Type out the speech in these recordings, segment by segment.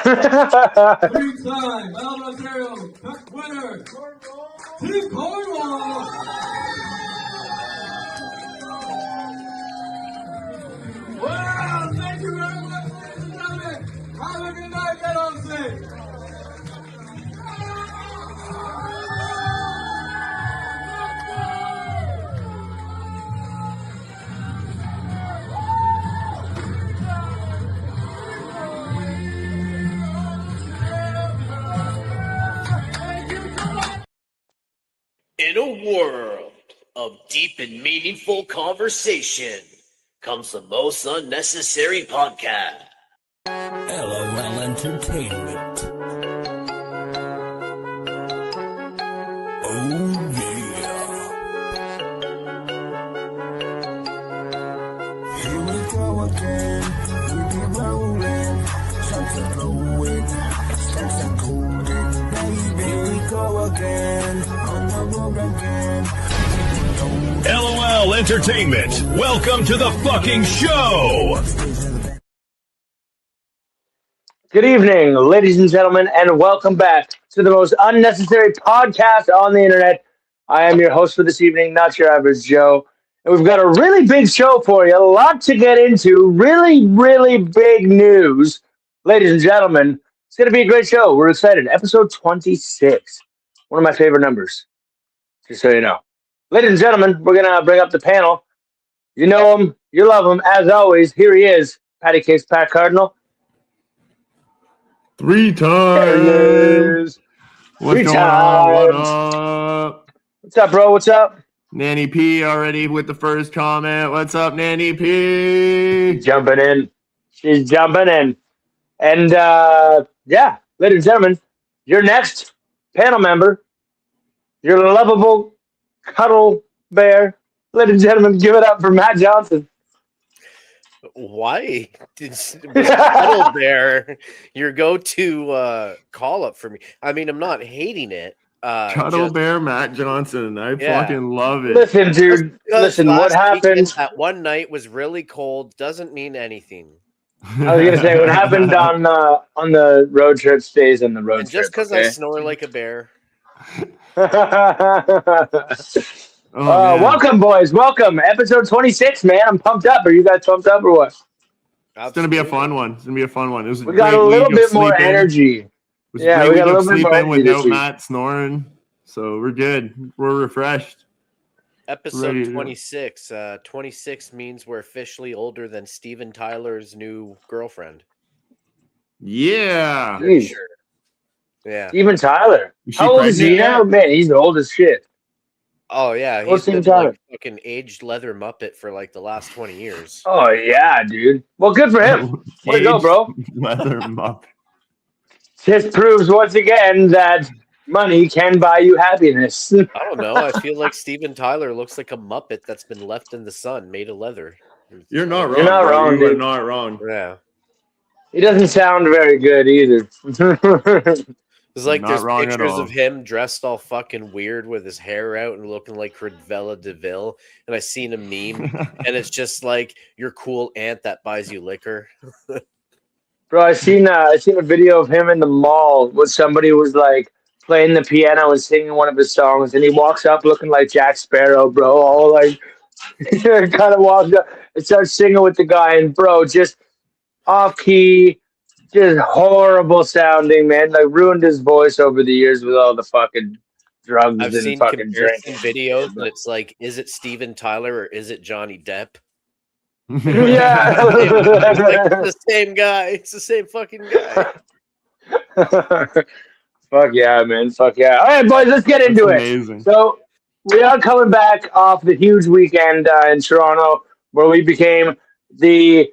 Three-time Battle of Ontario Cup winner, Team Cornwall. Well, thank you very much, ladies and gentlemen. Have a good night. Get on stage. In a world of deep and meaningful conversation comes the most unnecessary podcast. LOL Entertainment. Oh yeah. Here we go again. We be rolling. Shots are blowing. Stacks are golden. Baby, here we go again. On the road again. LOL Entertainment. Welcome to the fucking show. Good evening, ladies and gentlemen, and welcome back to the most unnecessary podcast on the internet. I am your host for this evening, not your average Joe. And we've got a really big show for you, a lot to get into, really, really big news. Ladies and gentlemen, it's going to be a great show. We're excited. Episode 26, one of my favorite numbers, just so you know. Ladies and gentlemen, we're going to bring up the panel. You know him, you love him. As always, here he is, Patty Case Pat Cardinal. Three times. What's going on? What up? What's up, bro? What's up? Nanny P already with the first comment. What's up, Nanny P? Jumping in. She's jumping in. And, yeah, ladies and gentlemen, your next panel member, your lovable cuddle bear. Ladies and gentlemen, give it up for Matt Johnson. Why did Cuddle Bear your go-to call-up for me? I mean, I'm not hating it. Cuddle Bear Matt Johnson. I fucking love it. Listen, dude. Listen, what happened? That one night was really cold. Doesn't mean anything. I was going to say, what happened on the road trip stays on the road trip. Just because I snore like a bear. Welcome, boys. Welcome. Episode 26, man. I'm pumped up. Are you guys pumped up or what? It's going to be a fun one. It's going to be a fun one. It was we got a little bit more energy. Yeah, we got a little bit more energy without Matt snoring. So we're good. We're refreshed. Episode 26. 26 means we're officially older than Steven Tyler's new girlfriend. Yeah. Sure. Yeah. Steven Tyler. How old is he now? Man, he's old as shit. Oh, yeah. He's been like fucking aged leather Muppet for like the last 20 years. Oh, yeah, dude. Well, good for him. Way to go, bro. Leather Muppet. Just proves once again that money can buy you happiness. I don't know. I feel like Steven Tyler looks like a Muppet that's been left in the sun, made of leather. You're not wrong. You're not wrong, You're not wrong. Yeah. He doesn't sound very good either. It's like there's pictures of him dressed all fucking weird with his hair out and looking like Cruella DeVille. And I seen a meme and it's just like your cool aunt that buys you liquor. Bro, I seen a video of him in the mall where somebody was like playing the piano and singing one of his songs, and he walks up looking like Jack Sparrow, bro. All like kind of walks up and starts singing with the guy, and bro, just off key. Just horrible sounding, man. Like ruined his voice over the years with all the fucking drugs I've and seen fucking drinking videos, and it's like, is it Steven Tyler or is it Johnny Depp? Yeah, it's like the same guy. It's the same fucking guy. Fuck yeah, man. Fuck yeah. All right, boys, let's get into it. Amazing. So we are coming back off the huge weekend in Toronto, where we became the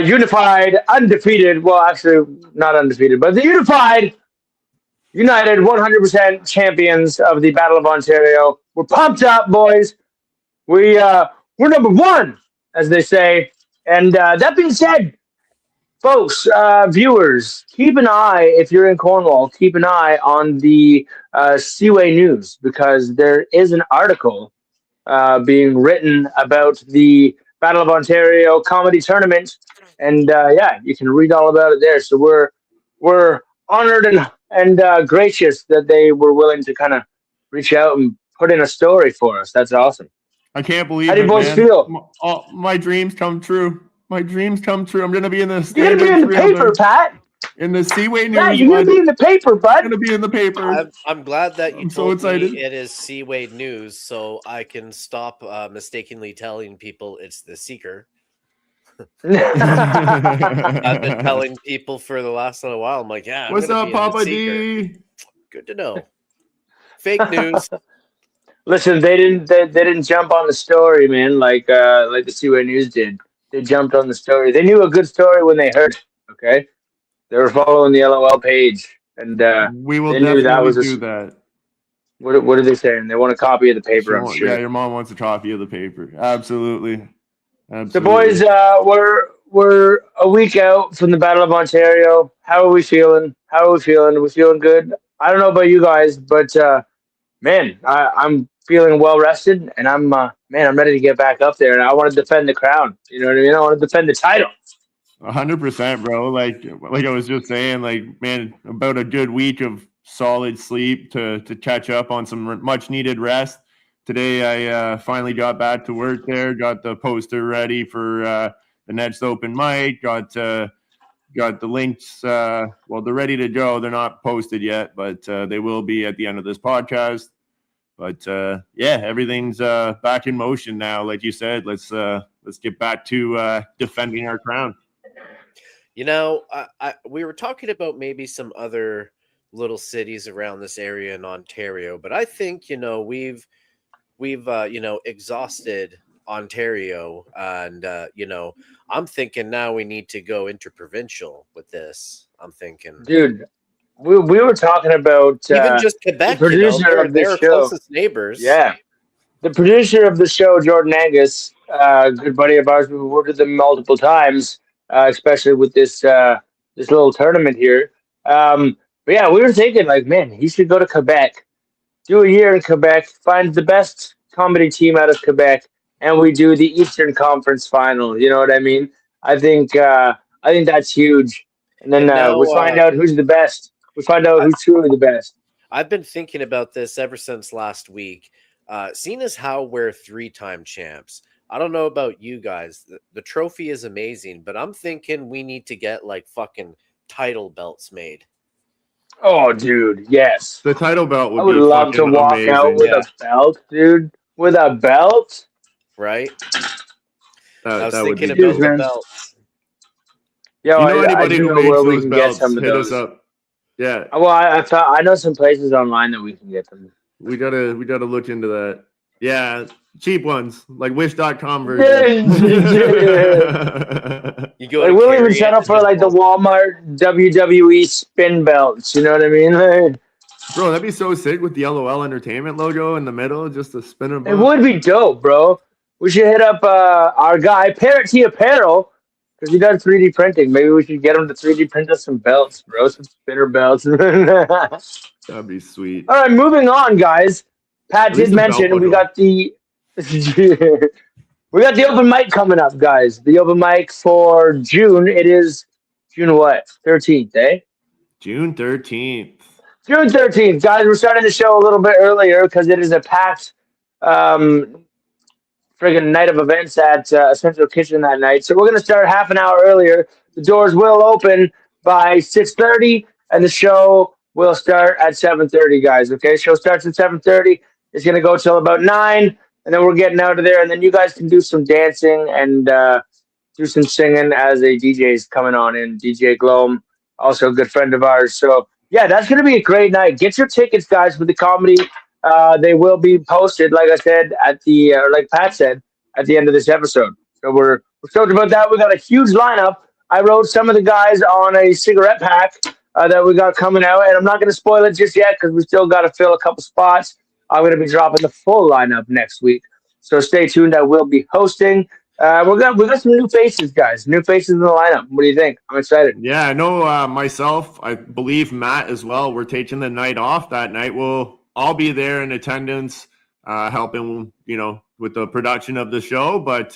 unified, undefeated, well, actually not undefeated, but the united 100% champions of the Battle of Ontario. We're pumped up, boys. We're number one, as they say. And that being said, folks, viewers, keep an eye, if you're in Cornwall, keep an eye on the Seaway News, because there is an article being written about the Battle of Ontario comedy tournament and you can read all about it there. So we're honored and gracious that they were willing to kind of reach out and put in a story for us. That's awesome. I can't believe How do you boys man. feel? My dreams come true. My dreams come true. I'm gonna be in the You're gonna be in the paper, Pat. In the Seaway News. Pat, you're gonna be in the paper, bud. I'm gonna be in the paper. I'm glad that you told me it is Seaway News, so I can stop mistakenly telling people it's the Seeker. I've been telling people for the last little while. I'm like, yeah. What's up, Papa D? Good to know. Fake news. Listen, they didn't jump on the story, man, like the Seaway News did. They jumped on the story. They knew a good story when they heard it, okay? They were following the LOL page, and we will they definitely knew that was do that. What are they saying? They want a copy of the paper, I'm sure. Yeah, your mom wants a copy of the paper. Absolutely. So, boys, we're a week out from the Battle of Ontario. How are we feeling? Are we feeling good? I don't know about you guys, but man, I'm feeling well rested, and I'm ready to get back up there, and I want to defend the crown. You know what I mean? I want to defend the title. 100%, bro. Like I was just saying, like, man, about a good week of solid sleep to catch up on some much needed rest. Today, I finally got back to work there, got the poster ready for the next open mic, got the links. Well, they're ready to go. They're not posted yet, but they will be at the end of this podcast. But everything's back in motion now. Like you said, let's get back to defending our crown. You know, we were talking about maybe some other little cities around this area in Ontario, but I think, you know, we've exhausted Ontario, and you know, I'm thinking now we need to go interprovincial with this. I'm thinking, dude, we were talking about even just Quebec, the producer of this show, closest neighbors. Yeah, the producer of the show, Jordan Angus, good buddy of ours. We've worked with him multiple times, especially with this little tournament here. But yeah, we were thinking, like, man, he should go to Quebec, do a year in Quebec, find the best comedy team out of Quebec, and we do the Eastern Conference Final. You know what I mean? I think that's huge. And then we find out who's the best. We find out who's truly the best. I've been thinking about this ever since last week. Seeing as how we're 3-time champs, I don't know about you guys. The trophy is amazing, but I'm thinking we need to get like fucking title belts made. Oh, dude, yes. The title belt would be I would love to walk amazing. out with a belt, dude. With a belt? Right? I was thinking about the belts. Yo, you know anybody who makes those belts, hit us up. Yeah. Well, I know some places online that we can get them. We gotta look into that. Yeah, cheap ones like Wish.com version. You go. Like, we'll even set up for like the Walmart WWE spin belts. You know what I mean? Like, bro, that'd be so sick with the LOL Entertainment logo in the middle, just a spinner. It would be dope, bro. We should hit up our guy Parrot T Apparel, because he does 3D printing. Maybe we should get him to 3D print us some belts, bro, some spinner belts. That'd be sweet. All right, moving on, guys. Pat did mention we got the open mic coming up, guys. The open mic for June. It is June what? 13th, eh? June 13th. June 13th, guys. We're starting the show a little bit earlier because it is a packed friggin' night of events at Central Kitchen that night. So we're going to start half an hour earlier. The doors will open by 6:30, and the show will start at 7:30, guys. Okay, show starts at 7:30. It's going to go till about 9, and then we're getting out of there. And then you guys can do some dancing and do some singing as a DJ is coming on in. DJ Glom, also a good friend of ours. So, yeah, that's going to be a great night. Get your tickets, guys, for the comedy. They will be posted, like I said, like Pat said, at the end of this episode. So we're stoked about that. We got a huge lineup. I wrote some of the guys on a cigarette pack that we got coming out, and I'm not going to spoil it just yet because we still got to fill a couple spots. I'm going to be dropping the full lineup next week, so stay tuned. I will be hosting. We got some new faces, guys. New faces in the lineup. What do you think? I'm excited. Yeah, I know myself. I believe Matt as well. We're taking the night off that night. We'll all be there in attendance, helping with the production of the show. But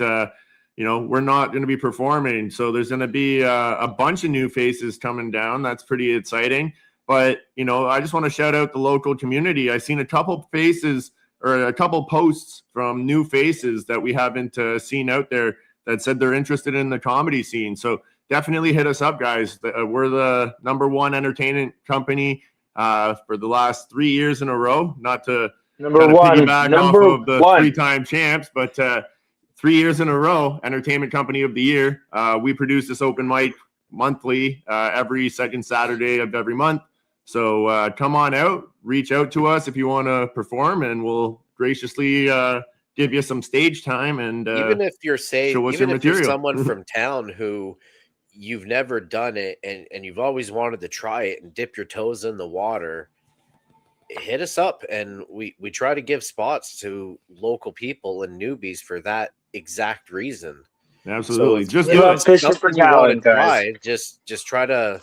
we're not going to be performing. So there's going to be a bunch of new faces coming down. That's pretty exciting. But, I just want to shout out the local community. I've seen a couple faces or a couple posts from new faces that we haven't seen out there that said they're interested in the comedy scene. So definitely hit us up, guys. We're the #1 entertainment company for the last 3 years in a row. Not to piggyback off of the 3-time champs, but 3 years in a row, Entertainment Company of the Year. We produce this open mic monthly, every second Saturday of every month. So come on out, reach out to us if you want to perform, and we'll graciously give you some stage time. And even if you're someone from town who you've never done it and you've always wanted to try it and dip your toes in the water, hit us up, and we try to give spots to local people and newbies for that exact reason. Absolutely. So just do it. Fishing for talent, guys. Just try to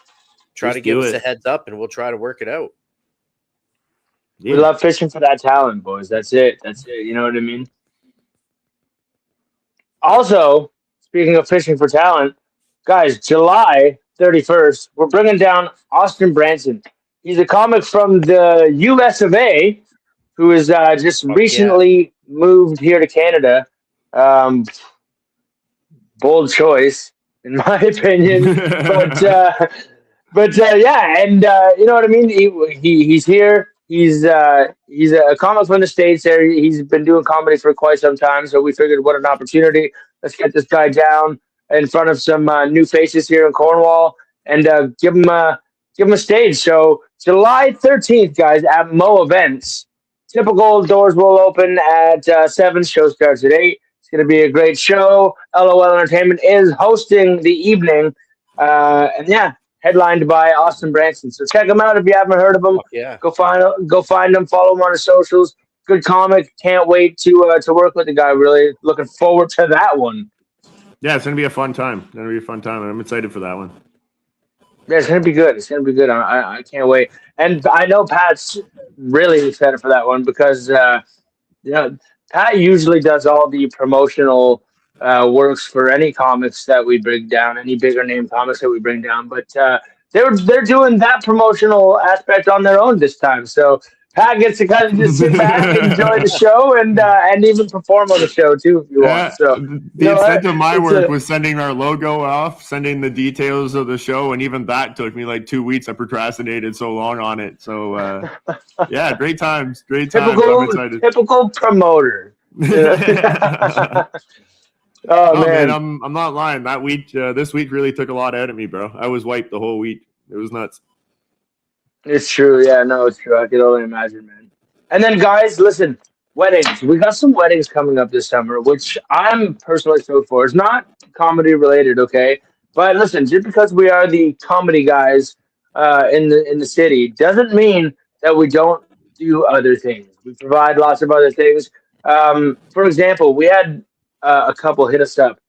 give us a heads up, and we'll try to work it out. We love fishing for that talent, boys. That's it. You know what I mean? Also, speaking of fishing for talent, guys, July 31st, we're bringing down Austin Branson. He's a comic from the US of A who has just recently moved here to Canada. Bold choice, in my opinion. But yeah, and you know what I mean? He's here. He's a comic from the States there. He's been doing comedy for quite some time, so we figured what an opportunity. Let's get this guy down in front of some new faces here in Cornwall and give him a stage. So July 13th, guys, at Mo Events. Typical doors will open at 7. Show starts at 8. It's going to be a great show. LOL Entertainment is hosting the evening. And yeah, headlined by Austin Branson. So check him out if you haven't heard of him. Yeah. Go find him. Follow him on his socials. Good comic. Can't wait to work with the guy. Really looking forward to that one. Yeah, it's going to be a fun time. I'm excited for that one. Yeah, it's going to be good. I can't wait. And I know Pat's really excited for that one because, Pat usually does all the promotional works for any comics that we bring down, any bigger name comics that we bring down. But they're doing that promotional aspect on their own this time. So Pat gets to kind of just sit back and enjoy the show and even perform on the show too if you want. So the extent of my work was sending our logo off, sending the details of the show, and even that took me like 2 weeks. I procrastinated so long on it. So yeah, great times. I'm excited. Typical promoter. Oh man, I'm not lying. That week, this week really took a lot out of me, bro. I was wiped the whole week. It was nuts. It's true. Yeah, no, it's true. I could only imagine, man. And then, guys, listen, weddings. We got some weddings coming up this summer, which I'm personally stoked for. It's not comedy related, okay? But listen, just because we are the comedy guys in the city doesn't mean that we don't do other things. We provide lots of other things. For example, we had a couple hit us up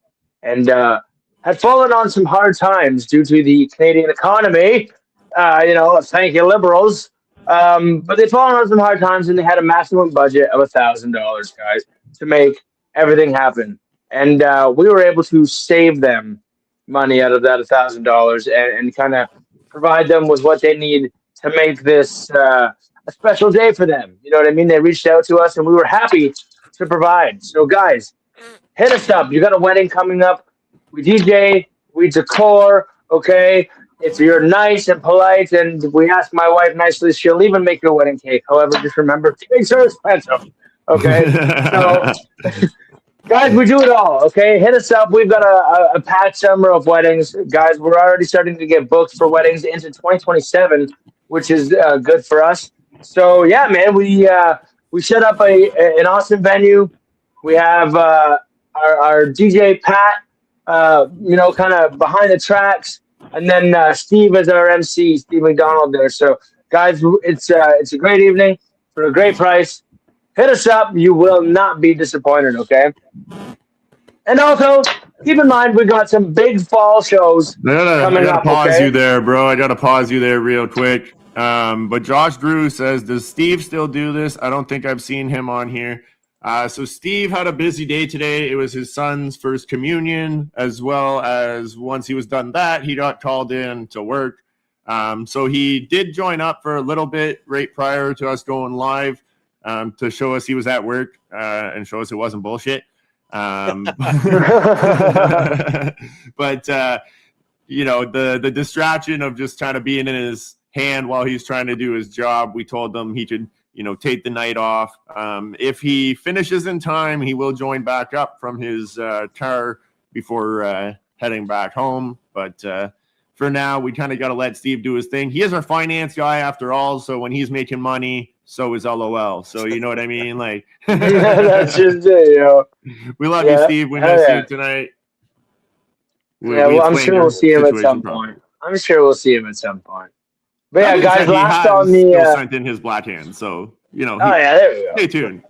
and had fallen on some hard times due to the Canadian economy. Thank you, Liberals. But they've fallen on some hard times, and they had a maximum budget of $1,000, guys, to make everything happen. And we were able to save them money out of that $1,000 and kind of provide them with what they need to make this a special day for them. You know what I mean? They reached out to us, and we were happy to provide. So, guys, hit us up. You got a wedding coming up. We DJ, we decor, okay? If you're nice and polite and we ask my wife nicely, she'll even make you a wedding cake. However, just remember, cakes are expensive, okay? So, guys, we do it all, okay? Hit us up. We've got a packed summer of weddings. Guys, we're already starting to get booked for weddings into 2027, which is good for us. So, yeah, man, we set up an awesome venue. We have our DJ Pat, kind of behind the tracks. And then Steve is our MC, Steve McDonald there. So, guys, it's a great evening for a great price. Hit us up. You will not be disappointed, okay? And also, keep in mind, we got some big fall shows coming up. I got to pause you there, bro. I got to pause you there real quick. But Josh Drew says, does Steve still do this? I don't think I've seen him on here. So Steve had a busy day today. It was his son's first communion, as well as once he was done that, he got called in to work. So he did join up for a little bit right prior to us going live to show us he was at work and show us it wasn't bullshit. But the distraction of just kind of being in his hand while he's trying to do his job, we told him he could, take the night off. If he finishes in time, he will join back up from his car before heading back home. But for now, we kind of got to let Steve do his thing. He is our finance guy after all, so when he's making money, so is LOL. So you know what I mean? Like, that's just it, yo. We love you, Steve. We miss you tonight. I'm sure we'll see him at some point. But yeah, guys, last on the sent in his black hand, so there we go. Stay tuned.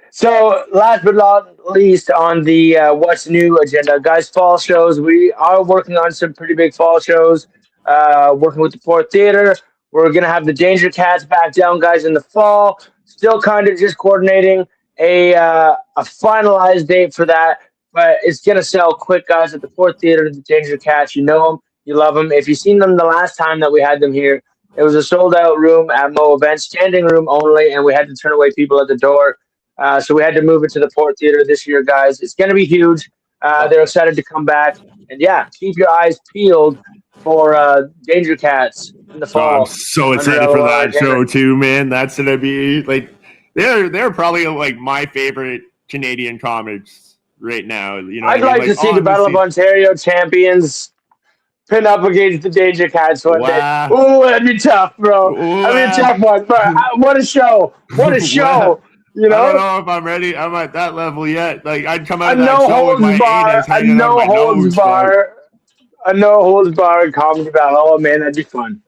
So last but not least on the what's new agenda, guys, fall shows. We are working on some pretty big fall shows. Working with the Fourth Theater. We're gonna have the Danger Cats back down, guys, in the fall. Still kind of just coordinating a finalized date for that, but it's gonna sell quick, guys. At the Fourth Theater, the Danger Cats, you know them. You love them. If you've seen them the last time that we had them here, it was a sold-out room at Mo Events, standing room only, and we had to turn away people at the door. So we had to move it to the Fourth Theater this year, guys. It's going to be huge. They're excited to come back. And, yeah, keep your eyes peeled for Danger Cats in the fall. I'm so excited for that show, too, man. That's going to be, like, they're probably, like, my favorite Canadian comics right now. I'd like to see the Battle of Ontario champions pin up against the Danger Cats one day. Ooh, that'd be tough, bro. That'd be a tough one. But what a show. What a show. I don't know if I'm ready. I'm at that level yet. Like, I'd come out of that show with my anus hanging out my nose. A no-holds-bar comedy battle. Oh, man, that'd be fun.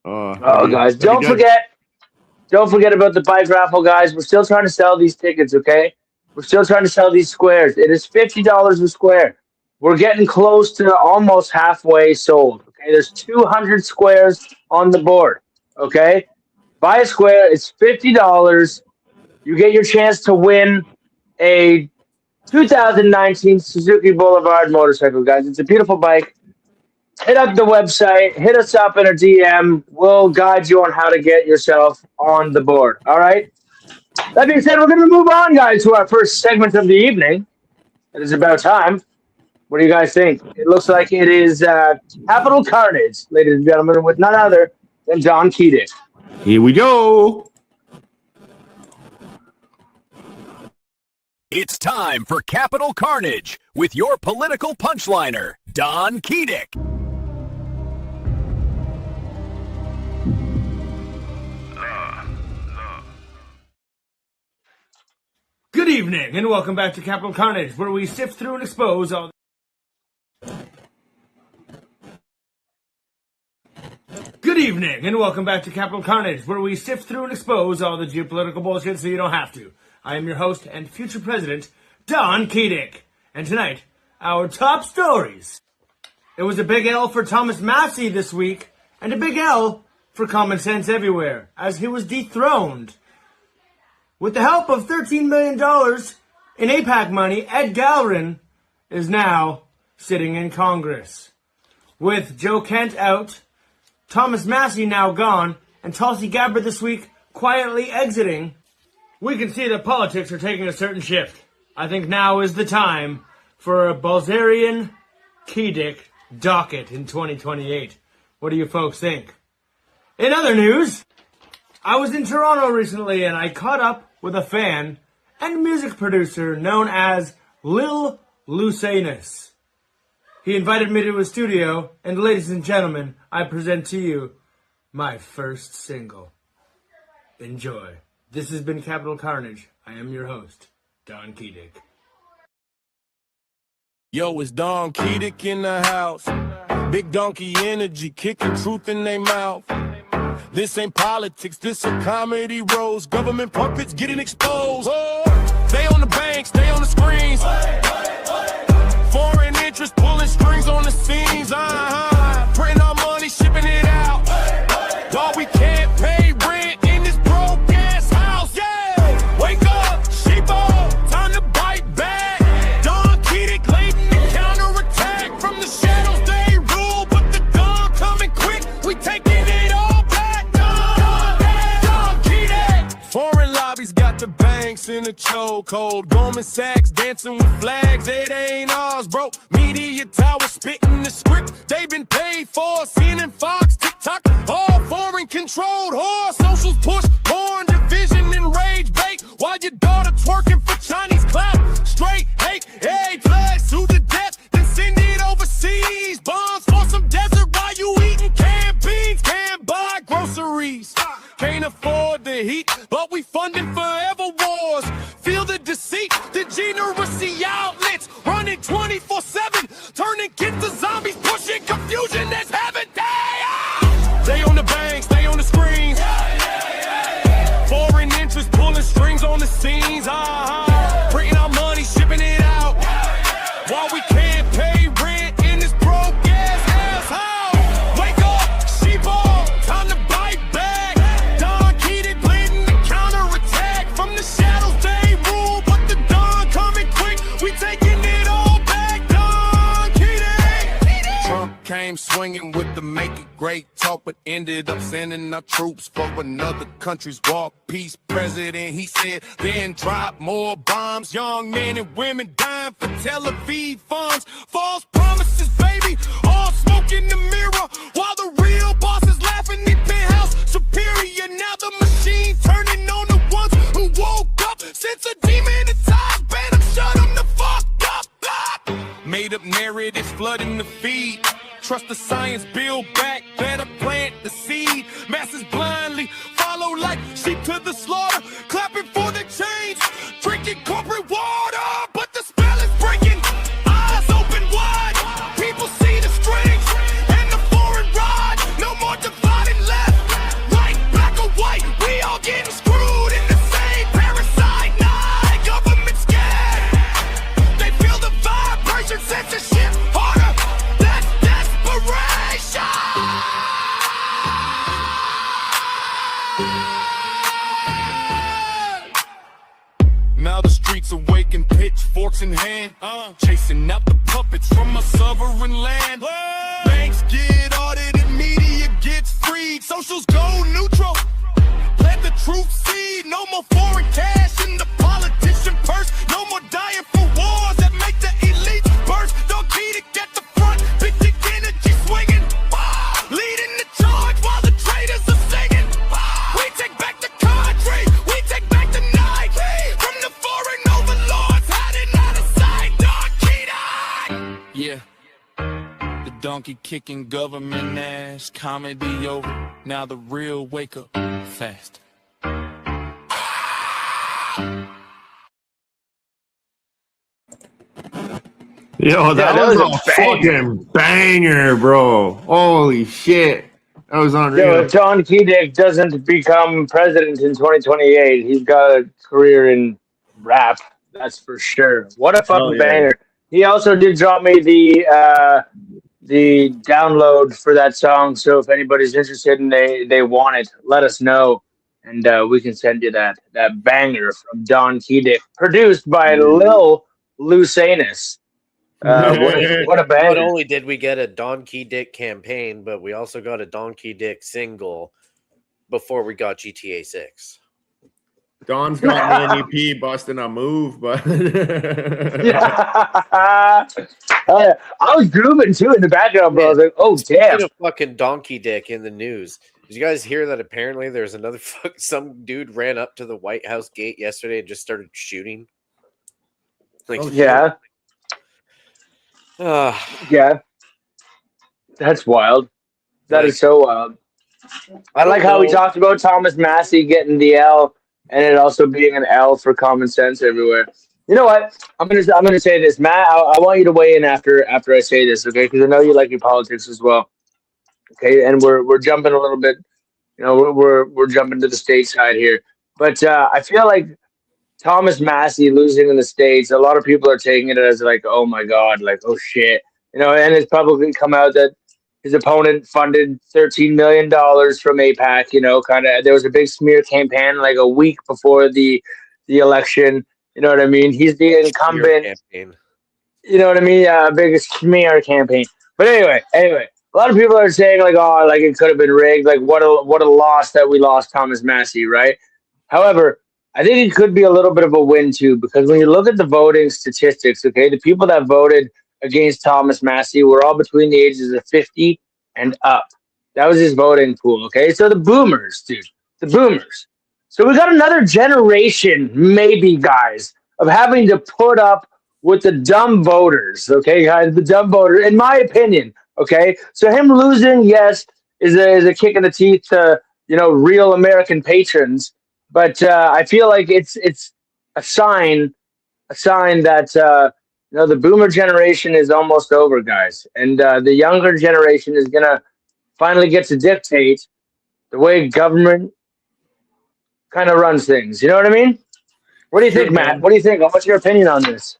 Guys, don't forget about the bike raffle, guys. We're still trying to sell these tickets, okay? We're still trying to sell these squares. It is $50 a square. We're getting close to almost halfway sold. Okay, there's 200 squares on the board. Okay, buy a square. It's $50. You get your chance to win a 2019 Suzuki Boulevard motorcycle, guys. It's a beautiful bike. Hit up the website. Hit us up in a DM. We'll guide you on how to get yourself on the board. All right. That being said, we're going to move on, guys, to our first segment of the evening. It is about time. What do you guys think? It looks like it is Capital Carnage, ladies and gentlemen, with none other than Don Keating. Here we go. It's time for Capital Carnage with your political punchliner, Don Keating. Good evening, and welcome back to Capital Carnage, where we sift through and expose all. Good evening, and welcome back to Capital Carnage, where we sift through and expose all the geopolitical bullshit so you don't have to. I am your host and future president, Don Keating. And tonight, our top stories. It was a big L for Thomas Massey this week, and a big L for Common Sense Everywhere, as he was dethroned. With the help of $13 million in AIPAC money, Ed Gallerin is now sitting in Congress. With Joe Kent out, Thomas Massey now gone, and Tulsi Gabbard this week quietly exiting, we can see that politics are taking a certain shift. I think now is the time for a Balzerian Keedick docket in 2028. What do you folks think? In other news, I was in Toronto recently and I caught up with a fan and music producer known as Lil Lucanus. He invited me to his studio, and ladies and gentlemen, I present to you my first single. Enjoy. This has been Capital Carnage. I am your host, Don Keating. Yo, it's Don Keating in the house. Big donkey energy, kicking truth in their mouth. This ain't politics, this a comedy rose. Government puppets getting exposed. They on the banks, they on the screens. Foreign interest pulling strings on the scenes. Printing our money, shipping it out. While we can't pay rent in this broke ass house, yeah. banks in a chokehold. Goldman Sachs dancing with flags, it ain't ours, bro. Media tower spitting the script they been paid for. CNN, Fox, TikTok, all foreign controlled whore. Socials push porn, division and rage bait. While your daughter twerking for Chinese clout. Straight hate, hey, flags to the death, then send it overseas. Bombs for some desert while you eating canned beans. Can't buy groceries, can't afford the heat, but we funding forever wars. Feel the deceit, degeneracy outlets running 24/7, turning kids to zombies, pushing confusion as heaven. They on the banks, they on the screens. Foreign interest pulling strings on the scenes. Printing our money, shipping it out. While we can't pay rent in this broke ass household. Wake up, sheeple, time to bite back. Don Keating bleeding the counterattack. From the shadows they rule, but the dawn coming quick. We taking it all back. Don Keating. Trump came swinging with the make it great talk, but ended up sending our troops for another country's war. Peace president, he said, then drop more bombs. Young men and women dying for Tel Aviv funds. False promises, baby, all smoke in the mirror. While the real boss is laughing in penthouse superior. Now the machine turning on the ones who woke up. Since a demonetized band, shut them the fuck up. Made up narratives flooding the feed. Trust the science, build back, better plant the seed. Masses blindly follow like sheep to the slaughter. Clapping for the change, drinking corporate water. But the spell is breaking, eyes open wide. People see the strings and the foreign rod. No more dividing left, right, black or white. We all getting screwed in the same parasite night. Government scared, they feel the vibration, censorship harder. That's desperation. Now the streets awaken, pitchforks in hand, chasing out the puppets from a sovereign land. Banks get audited, media gets freed, socials go neutral. Plant the truth seed, no more foreign cash in the politician purse. No more dying for wars that make the elites burst. Don't keep it at the front, big dick energy swinging, leading the charge while the traitors are singing. We take back the country, we take back the night from the foreign overlords hiding out of sight. Don Keating. Yeah, the donkey kicking government ass, comedy over. Now the real wake up fast. Yo, that was a fucking banger, bro. Holy shit. That was unreal. Yo, if Don Keating doesn't become president in 2028, he's got a career in rap. That's for sure. What a fucking banger. He also did drop me the download for that song. So if anybody's interested and they want it, let us know. And we can send you that banger from Don Keating, produced by Lil Lucanus. What a banger. Not only did we get a Donkey Dick campaign, but we also got a Donkey Dick single before we got GTA 6. Don's got an EP busting a move, but I was grooving too in the background, bro. I was like, oh damn. A fucking Donkey Dick in the news. Did you guys hear that apparently there's another some dude ran up to the White House gate yesterday and just started shooting? Like, yeah. Yeah. That's wild. That is so wild. I like how we talked about Thomas Massey getting the L and it also being an L for common sense everywhere. You know what? I'm gonna say this, Matt. I want you to weigh in after I say this, okay? Because I know you like your politics as well. Okay, and we're jumping a little bit. You know, we're jumping to the state side here, but I feel like Thomas Massey losing in the States, a lot of people are taking it as like, oh my God, like, oh shit. You know, and it's publicly come out that his opponent funded $13 million from AIPAC, you know, kind of, there was a big smear campaign like a week before the election. You know what I mean? He's the incumbent. You know what I mean? Big smear campaign. But anyway, a lot of people are saying like, oh, like it could have been rigged. Like what a loss that we lost Thomas Massey, right? However, I think it could be a little bit of a win too, because when you look at the voting statistics, okay, the people that voted against Thomas Massey were all between the ages of 50 and up. That was his voting pool, okay? So the boomers, dude, the boomers. So we got another generation, maybe, guys, of having to put up with the dumb voters, okay, guys, the dumb voters, in my opinion, okay? So him losing, yes, is a kick in the teeth to, real American patrons, but I feel like it's a sign that the boomer generation is almost over, guys, and the younger generation is gonna finally get to dictate the way government kind of runs things. You know what I mean? What do you think, Matt? What do you think? What's your opinion on this?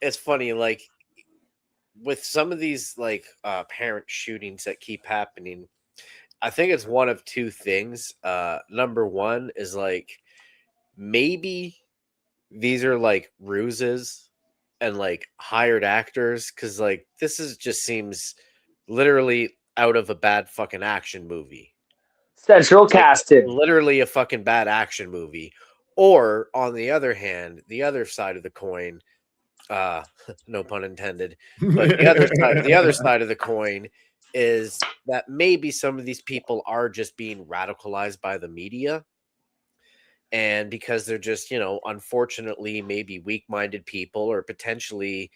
It's funny, like with some of these parent shootings that keep happening, I think it's one of two things. Number one is like maybe these are like ruses and like hired actors, because like this just seems literally out of a bad fucking action movie. Central casting. Literally a fucking bad action movie. Or on the other hand, the other side of the coin, no pun intended, but the other side of the coin is that maybe some of these people are just being radicalized by the media. And because they're just, unfortunately, maybe weak-minded people or potentially,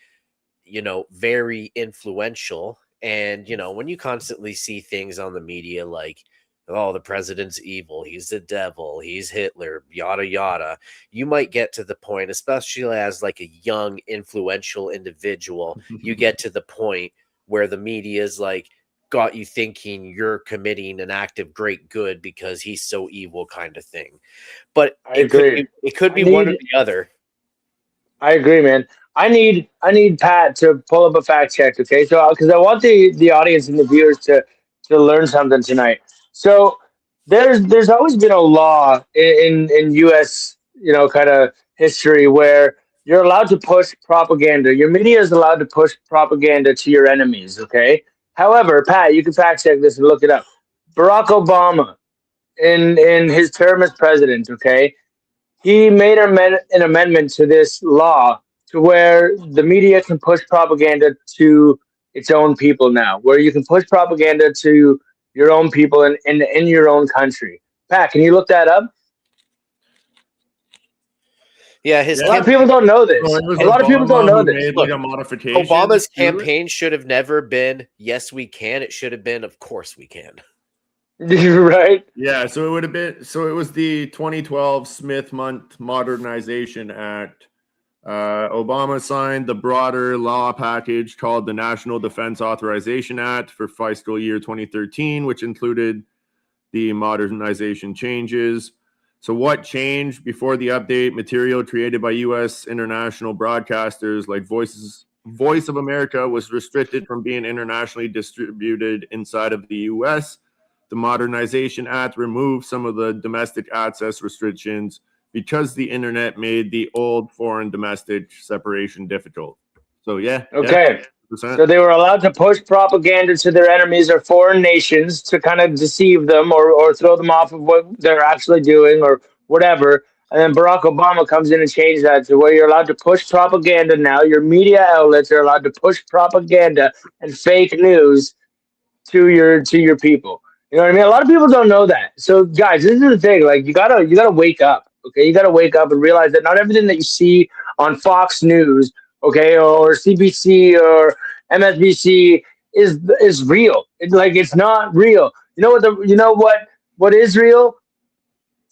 very influential. And, when you constantly see things on the media like, oh, the president's evil, he's the devil, he's Hitler, yada, yada, you might get to the point, especially as like a young, influential individual, you get to the point where the media is like, got you thinking you're committing an act of great good because he's so evil, kind of thing. But it could be one or the other. I agree, man. I need Pat to pull up a fact check, okay? So because I want the audience and the viewers to learn something tonight. So there's always been a law in U.S. kind of history where you're allowed to push propaganda. Your media is allowed to push propaganda to your enemies, okay? However, Pat, you can fact check this and look it up. Barack Obama, in his term as president, okay, he made an amendment to this law to where the media can push propaganda to its own people now, where you can push propaganda to your own people in your own country. Pat, can you look that up? Yeah, a lot of people don't know this. A lot of people don't know this. Look, Obama's campaign should have never been, yes, we can. It should have been, of course we can. Right? Yeah, so it would have been, it was the 2012 Smith-Mundt Modernization Act. Obama signed the broader law package called the National Defense Authorization Act for fiscal year 2013, which included the modernization changes. So what changed? Before the update, material created by U.S. international broadcasters like Voice of America was restricted from being internationally distributed inside of the U.S. The Modernization Act removed some of the domestic access restrictions because the internet made the old foreign domestic separation difficult. So, yeah. Okay. Yeah, so they were allowed to push propaganda to their enemies or foreign nations to kind of deceive them or throw them off of what they're actually doing or whatever. And then Barack Obama comes in and changes that to where you're allowed to push propaganda now. Your media outlets are allowed to push propaganda and fake news to your people. You know what I mean? A lot of people don't know that. So, guys, this is the thing. Like, you gotta wake up. Okay, you gotta wake up and realize that not everything that you see on Fox News, okay, or CBC or MSNBC is real. It's not real. You know what is real?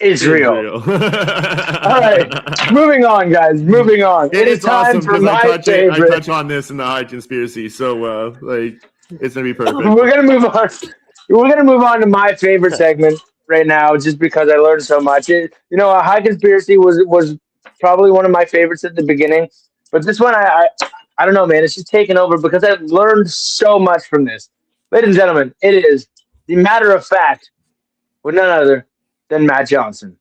It's real. All right, moving on, guys. Moving on. It is time for my favorite. I touch on this in the high conspiracy, so it's gonna be perfect. We're gonna move on. We're gonna move on to my favorite segment right now, just because I learned so much. A high conspiracy was probably one of my favorites at the beginning, but this one I don't know, man. It's just taken over because I've learned so much from this. Ladies and gentlemen, it is the matter of fact with none other than Matt Johnson.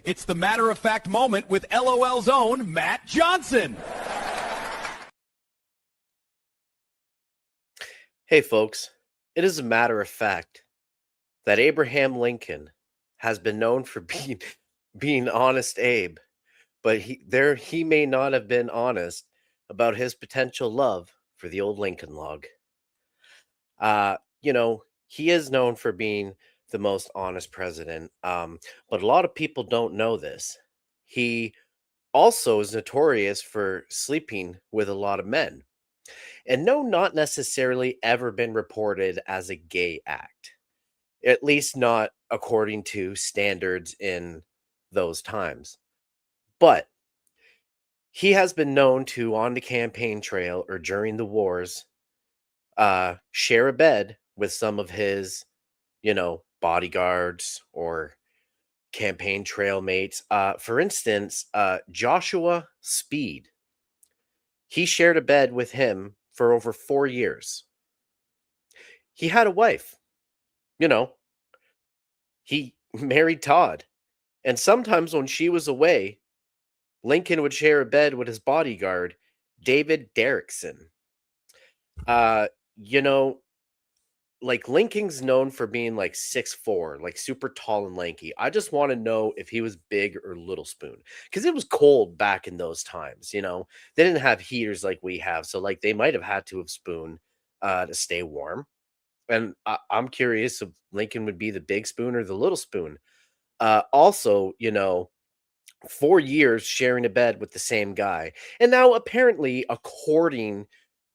It's the matter of fact moment with LOL's own Matt Johnson. Hey, folks, it is a matter of fact that Abraham Lincoln has been known for being honest Abe, but he may not have been honest about his potential love for the old Lincoln log. He is known for being the most honest president, but a lot of people don't know this. He also is notorious for sleeping with a lot of men. And no, not necessarily ever been reported as a gay act, at least not according to standards in those times. But he has been known to, on the campaign trail or during the wars, share a bed with some of his, bodyguards or campaign trail mates. For instance, Joshua Speed. He shared a bed with him for over 4 years. He had a wife. He married Todd. And sometimes when she was away, Lincoln would share a bed with his bodyguard, David Derrickson. Lincoln's known for being like 6'4", like super tall and lanky. I just want to know if he was big or little spoon, because it was cold back in those times. They didn't have heaters like we have, so like they might have had to have spoon to stay warm. And I'm curious if Lincoln would be the big spoon or the little spoon. Also, 4 years sharing a bed with the same guy, and now apparently, according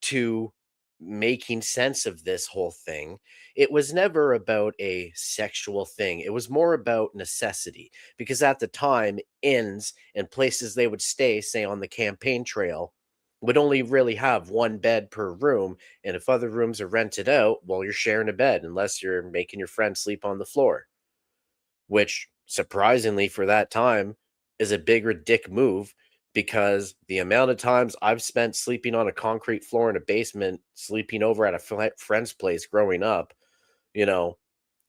to making sense of this whole thing, it was never about a sexual thing. It was more about necessity, because at the time, inns and places they would stay, say on the campaign trail, would only really have one bed per room. And if other rooms are rented out, well, you're sharing a bed unless you're making your friend sleep on the floor, which surprisingly for that time is a bigger dick move, because the amount of times I've spent sleeping on a concrete floor in a basement, sleeping over at a friend's place growing up,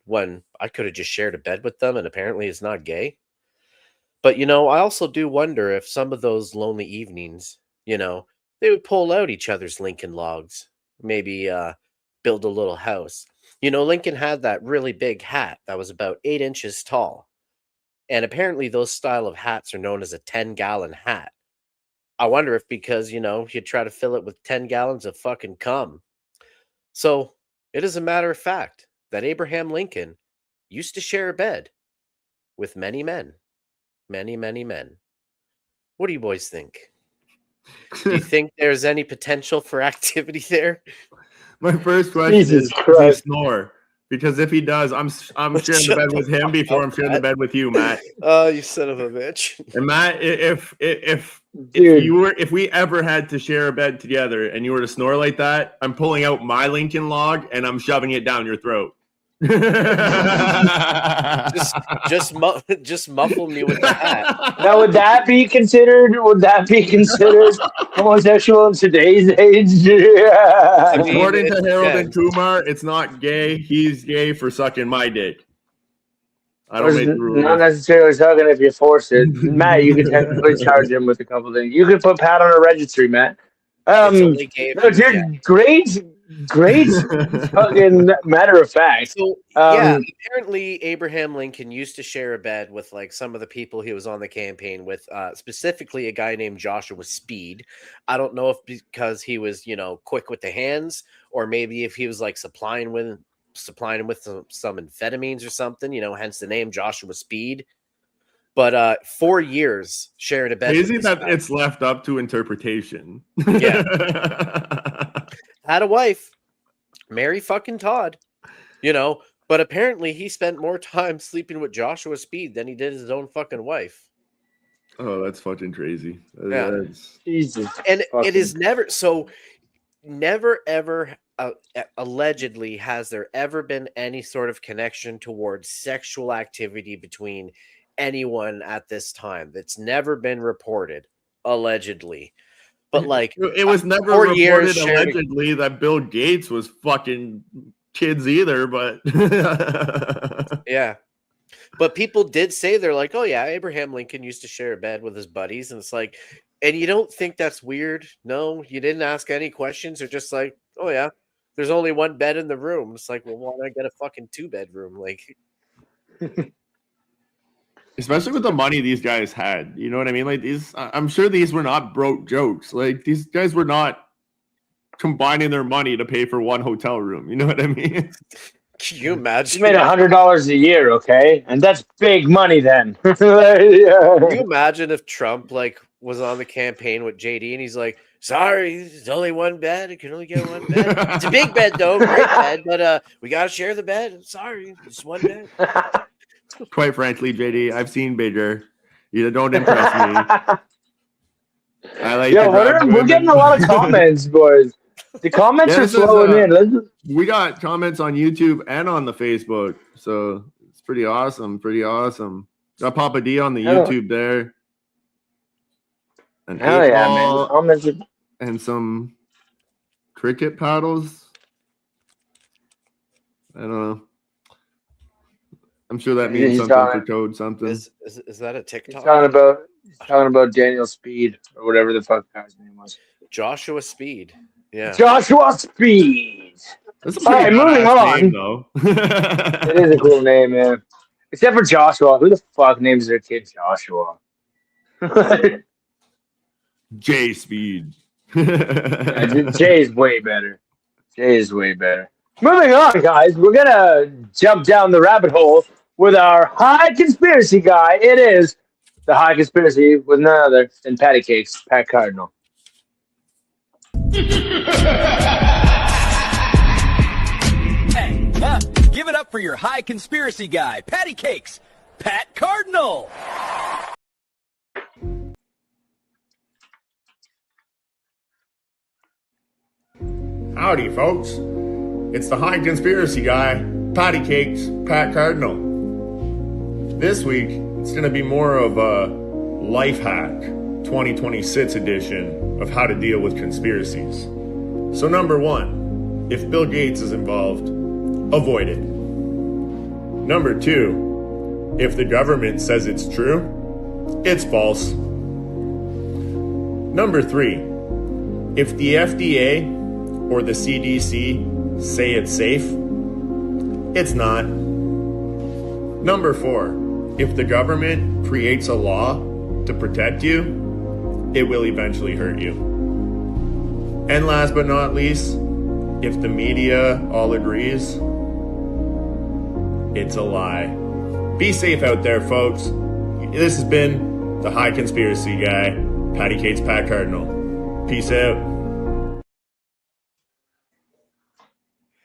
when I could have just shared a bed with them, and apparently it's not gay. But, I also do wonder if some of those lonely evenings, they would pull out each other's Lincoln logs, maybe build a little house. Lincoln had that really big hat that was about 8 inches tall. And apparently those style of hats are known as a 10-gallon hat. I wonder if because, he'd try to fill it with 10 gallons of fucking cum. So it is a matter of fact that Abraham Lincoln used to share a bed with many men. Many, many men. What do you boys think? Do you think there's any potential for activity there? My first question is does he snore? Because if he does, I'm sharing the bed with him before I'm sharing the bed with you, Matt. Oh, you son of a bitch! And Matt, if we ever had to share a bed together and you were to snore like that, I'm pulling out my Lincoln log and I'm shoving it down your throat. just muffle me with the hat. Now, would that be considered homosexual in today's age? Yeah. According to Harold and Kumar, it's not gay. He's gay for sucking my dick. I don't make the rules. Not necessarily sucking if you force it. Matt, you could technically charge him with a couple things. You could put Pat on a registry, Matt. It's only gay if you're great fucking matter of fact. So apparently Abraham Lincoln used to share a bed with like some of the people he was on the campaign with, specifically a guy named Joshua Speed. I don't know if because he was, quick with the hands, or maybe if he was like supplying him with some amphetamines or something, hence the name Joshua Speed. But 4 years sharing a bed. Crazy that it's left up to interpretation. Yeah. Had a wife, Mary fucking Todd, but apparently he spent more time sleeping with Joshua Speed than he did his own fucking wife. Oh, that's fucking crazy. Yeah. Jesus. And it is never ever allegedly has there ever been any sort of connection towards sexual activity between anyone at this time. That's never been reported, allegedly. But like, it was never reported allegedly that Bill Gates was fucking kids either, but yeah. But people did say, they're like, oh yeah, Abraham Lincoln used to share a bed with his buddies, and it's like, and you don't think that's weird? No, you didn't ask any questions, or just like, oh yeah, There's only one bed in the room. It's like, well, why not get a fucking 2-bedroom? Like, especially with the money these guys had. You know what I mean? Like I'm sure these were not broke jokes. Like these guys were not combining their money to pay for one hotel room. You know what I mean? can you imagine? You made $100 a year, okay, and that's big money then. Can you imagine if Trump like was on the campaign with JD and he's like, "Sorry, there's only one bed. It can only get one bed. It's a big bed though, great bed, but we gotta share the bed. Sorry, it's one bed." Quite frankly, JD, I've seen bigger. You don't impress me. I like. Yo, we're getting a lot of comments, boys. The comments are flowing in. We got comments on YouTube and on the Facebook, so it's pretty awesome. Pretty awesome. Got Papa D on the YouTube there. And hell yeah, man! Comments are... and some cricket paddles. I don't know. I'm sure that means something for Toad. Something. Is that a TikTok? He's talking about Daniel Speed or whatever the fuck guy's name was. Joshua Speed. Yeah. Joshua Speed. That's a all right, moving on. Name, though. It is a cool name, man. Except for Joshua. Who the fuck names their kid Joshua? J Speed. Yeah, Jay is way better. Moving on, guys. We're going to jump down the rabbit hole with our high conspiracy guy. It is the high conspiracy with none other than Patty Cakes, Pat Cardinal. Hey, give it up for your high conspiracy guy, Patty Cakes, Pat Cardinal. Howdy, folks. It's the high conspiracy guy, Patty Cakes, Pat Cardinal. This week, it's going to be more of a life hack 2026 edition of how to deal with conspiracies. So number 1, if Bill Gates is involved, avoid it. Number 2, if the government says it's true, it's false. Number 3, if the FDA or the CDC say it's safe, it's not. Number 4, if the government creates a law to protect you, it will eventually hurt you. And last but not least, if the media all agrees, it's a lie. Be safe out there, folks. This has been the High Conspiracy Guy, Patty Cates, Pat Cardinal. Peace out.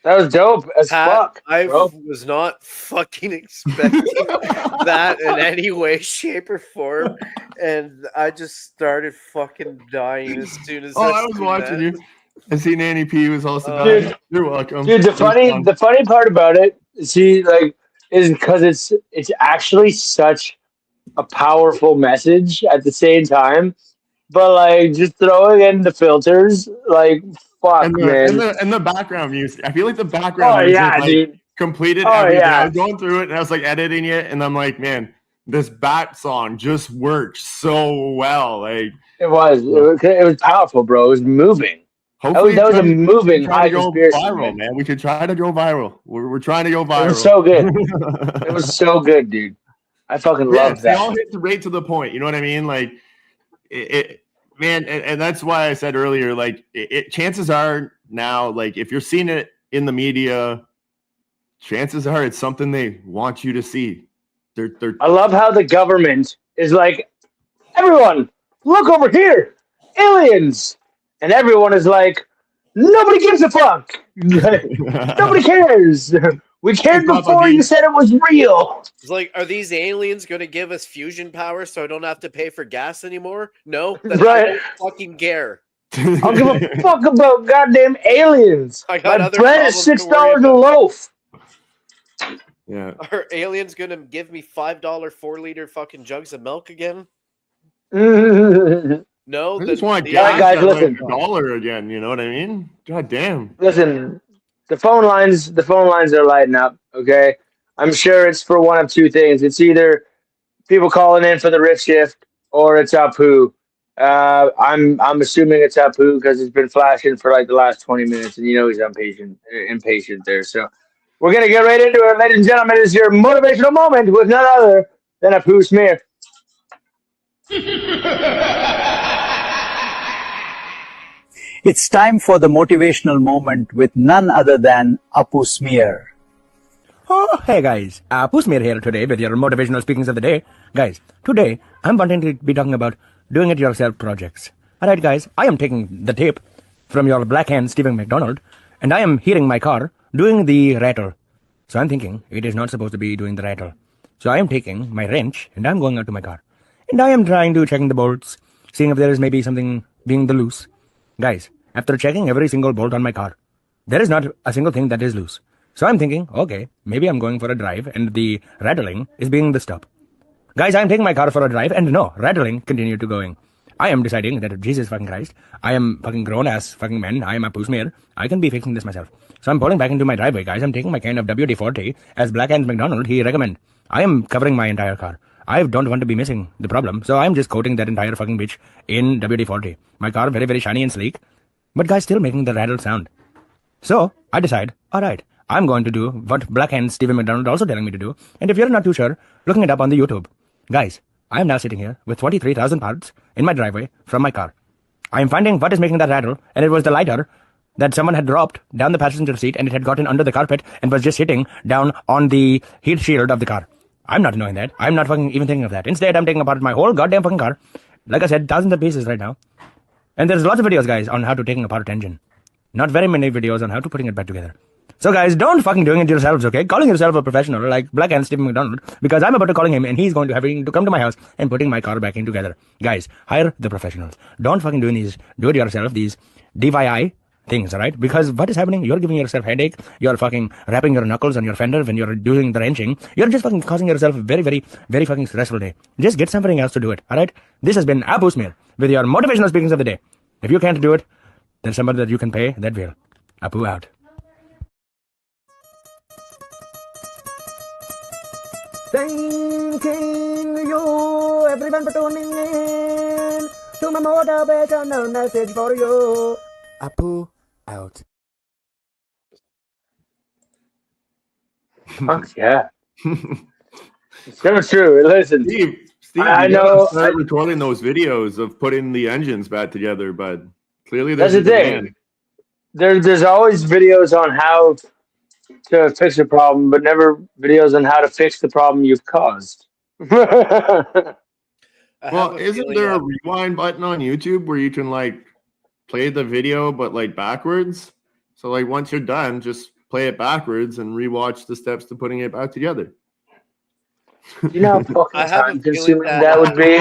That was dope as fuck. I was not fucking expecting that in any way, shape, or form. And I just started fucking dying as soon as I was watching you. I seen Nanny P was also dying. You're welcome. Dude, the funny part about it is because it's actually such a powerful message at the same time. But like just throwing in the filters, like fuck, man. And the background music. I feel like the background music dude. Completed everything. Yeah. I was going through it and I was like editing it, and I'm like, man, this bat song just works so well. Like it was powerful, bro. It was moving. Hopefully that was a moving high conspiracy. Viral, man. We could try to go viral. We're trying to go viral. It was so good. It was so good, dude. I fucking love that. They all hit right to the point. You know what I mean? Like man, and that's why I said earlier, like chances are now, like if you're seeing it in the media, chances are it's something they want you to see. I love how the government is like, everyone, look over here, aliens, and everyone is like, nobody gives a fuck. Nobody cares. We cared before you said it was real. It's like, are these aliens going to give us fusion power so I don't have to pay for gas anymore? No, then right. I don't fucking care. I'll give a fuck about goddamn aliens. My bread is $6 a loaf. Yeah. Are aliens going to give me $5 4-liter fucking jugs of milk again? No, I just want gas guys, listen. Like $1 again. You know what I mean? God damn. Listen. The phone lines are lighting up, okay? I'm sure it's for one of two things. It's either people calling in for the riff shift or it's Apu I'm assuming it's Apu because it's been flashing for like the last 20 minutes, and he's impatient there. So we're gonna get right into it, ladies and gentlemen. It's your motivational moment with none other than Apu Smear. It's time for the motivational moment with none other than Apu Smear. Oh, hey guys, Pusmir here today with your motivational speakings of the day. Guys, today I'm wanting to be talking about doing it yourself projects. Alright guys, I am taking the tape from your black hand Stephen McDonald and I am heating my car doing the rattle. So I'm thinking it is not supposed to be doing the rattle. So I am taking my wrench and I'm going out to my car. And I am trying to checking the bolts, seeing if there is maybe something being the loose. Guys, after checking every single bolt on my car, there is not a single thing that is loose. So I'm thinking, okay, maybe I'm going for a drive and the rattling is being the stop. Guys, I'm taking my car for a drive and no, rattling continued to going. I am deciding that Jesus fucking Christ, I am fucking grown ass fucking man, I am a Pusmir, I can be fixing this myself. So I'm pulling back into my driveway, guys. I'm taking my can of WD-40 as Black Hands McDonald he recommend. I am covering my entire car. I don't want to be missing the problem, so I'm just coating that entire fucking bitch in WD-40. My car very, very shiny and sleek, but guys still making the rattle sound. So I decide, alright, I'm going to do what Black Hand Stephen McDonald also telling me to do, and if you're not too sure, looking it up on the YouTube. Guys, I am now sitting here with 23,000 parts in my driveway from my car. I am finding what is making that rattle, and it was the lighter that someone had dropped down the passenger seat and it had gotten under the carpet and was just hitting down on the heat shield of the car. I'm not knowing that. I'm not fucking even thinking of that. Instead, I'm taking apart my whole goddamn fucking car. Like I said, thousands of pieces right now. And there's lots of videos, guys, on how to taking apart engine. Not very many videos on how to putting it back together. So guys, don't fucking doing it yourselves, okay? Calling yourself a professional like Black Hand Stephen McDonald, because I'm about to calling him and he's going to having to come to my house and putting my car back in together. Guys, hire the professionals. Don't fucking do these, do it yourself, these DIY things, alright? Because what is happening? You're giving yourself headache, you're fucking wrapping your knuckles on your fender when you're doing the wrenching. You're just fucking causing yourself a very, very, very fucking stressful day. Just get something else to do it, alright? This has been Apu Smear with your motivational speakings of the day. If you can't do it, there's somebody that you can pay that will. Apu out. Thanking you, everyone, for tuning in to my motivational message for you. Apu out. Fuck yeah. It's so true. Listen, Steve, I you know. start recording those videos of putting the engines back together, but clearly there's That's the thing. There's always videos on how to fix a problem, but never videos on how to fix the problem you've caused. Well, isn't there a rewind button on YouTube where you can like play the video but like backwards? So like once you're done, just play it backwards and rewatch the steps to putting it back together. You know how fucking time consuming that would be.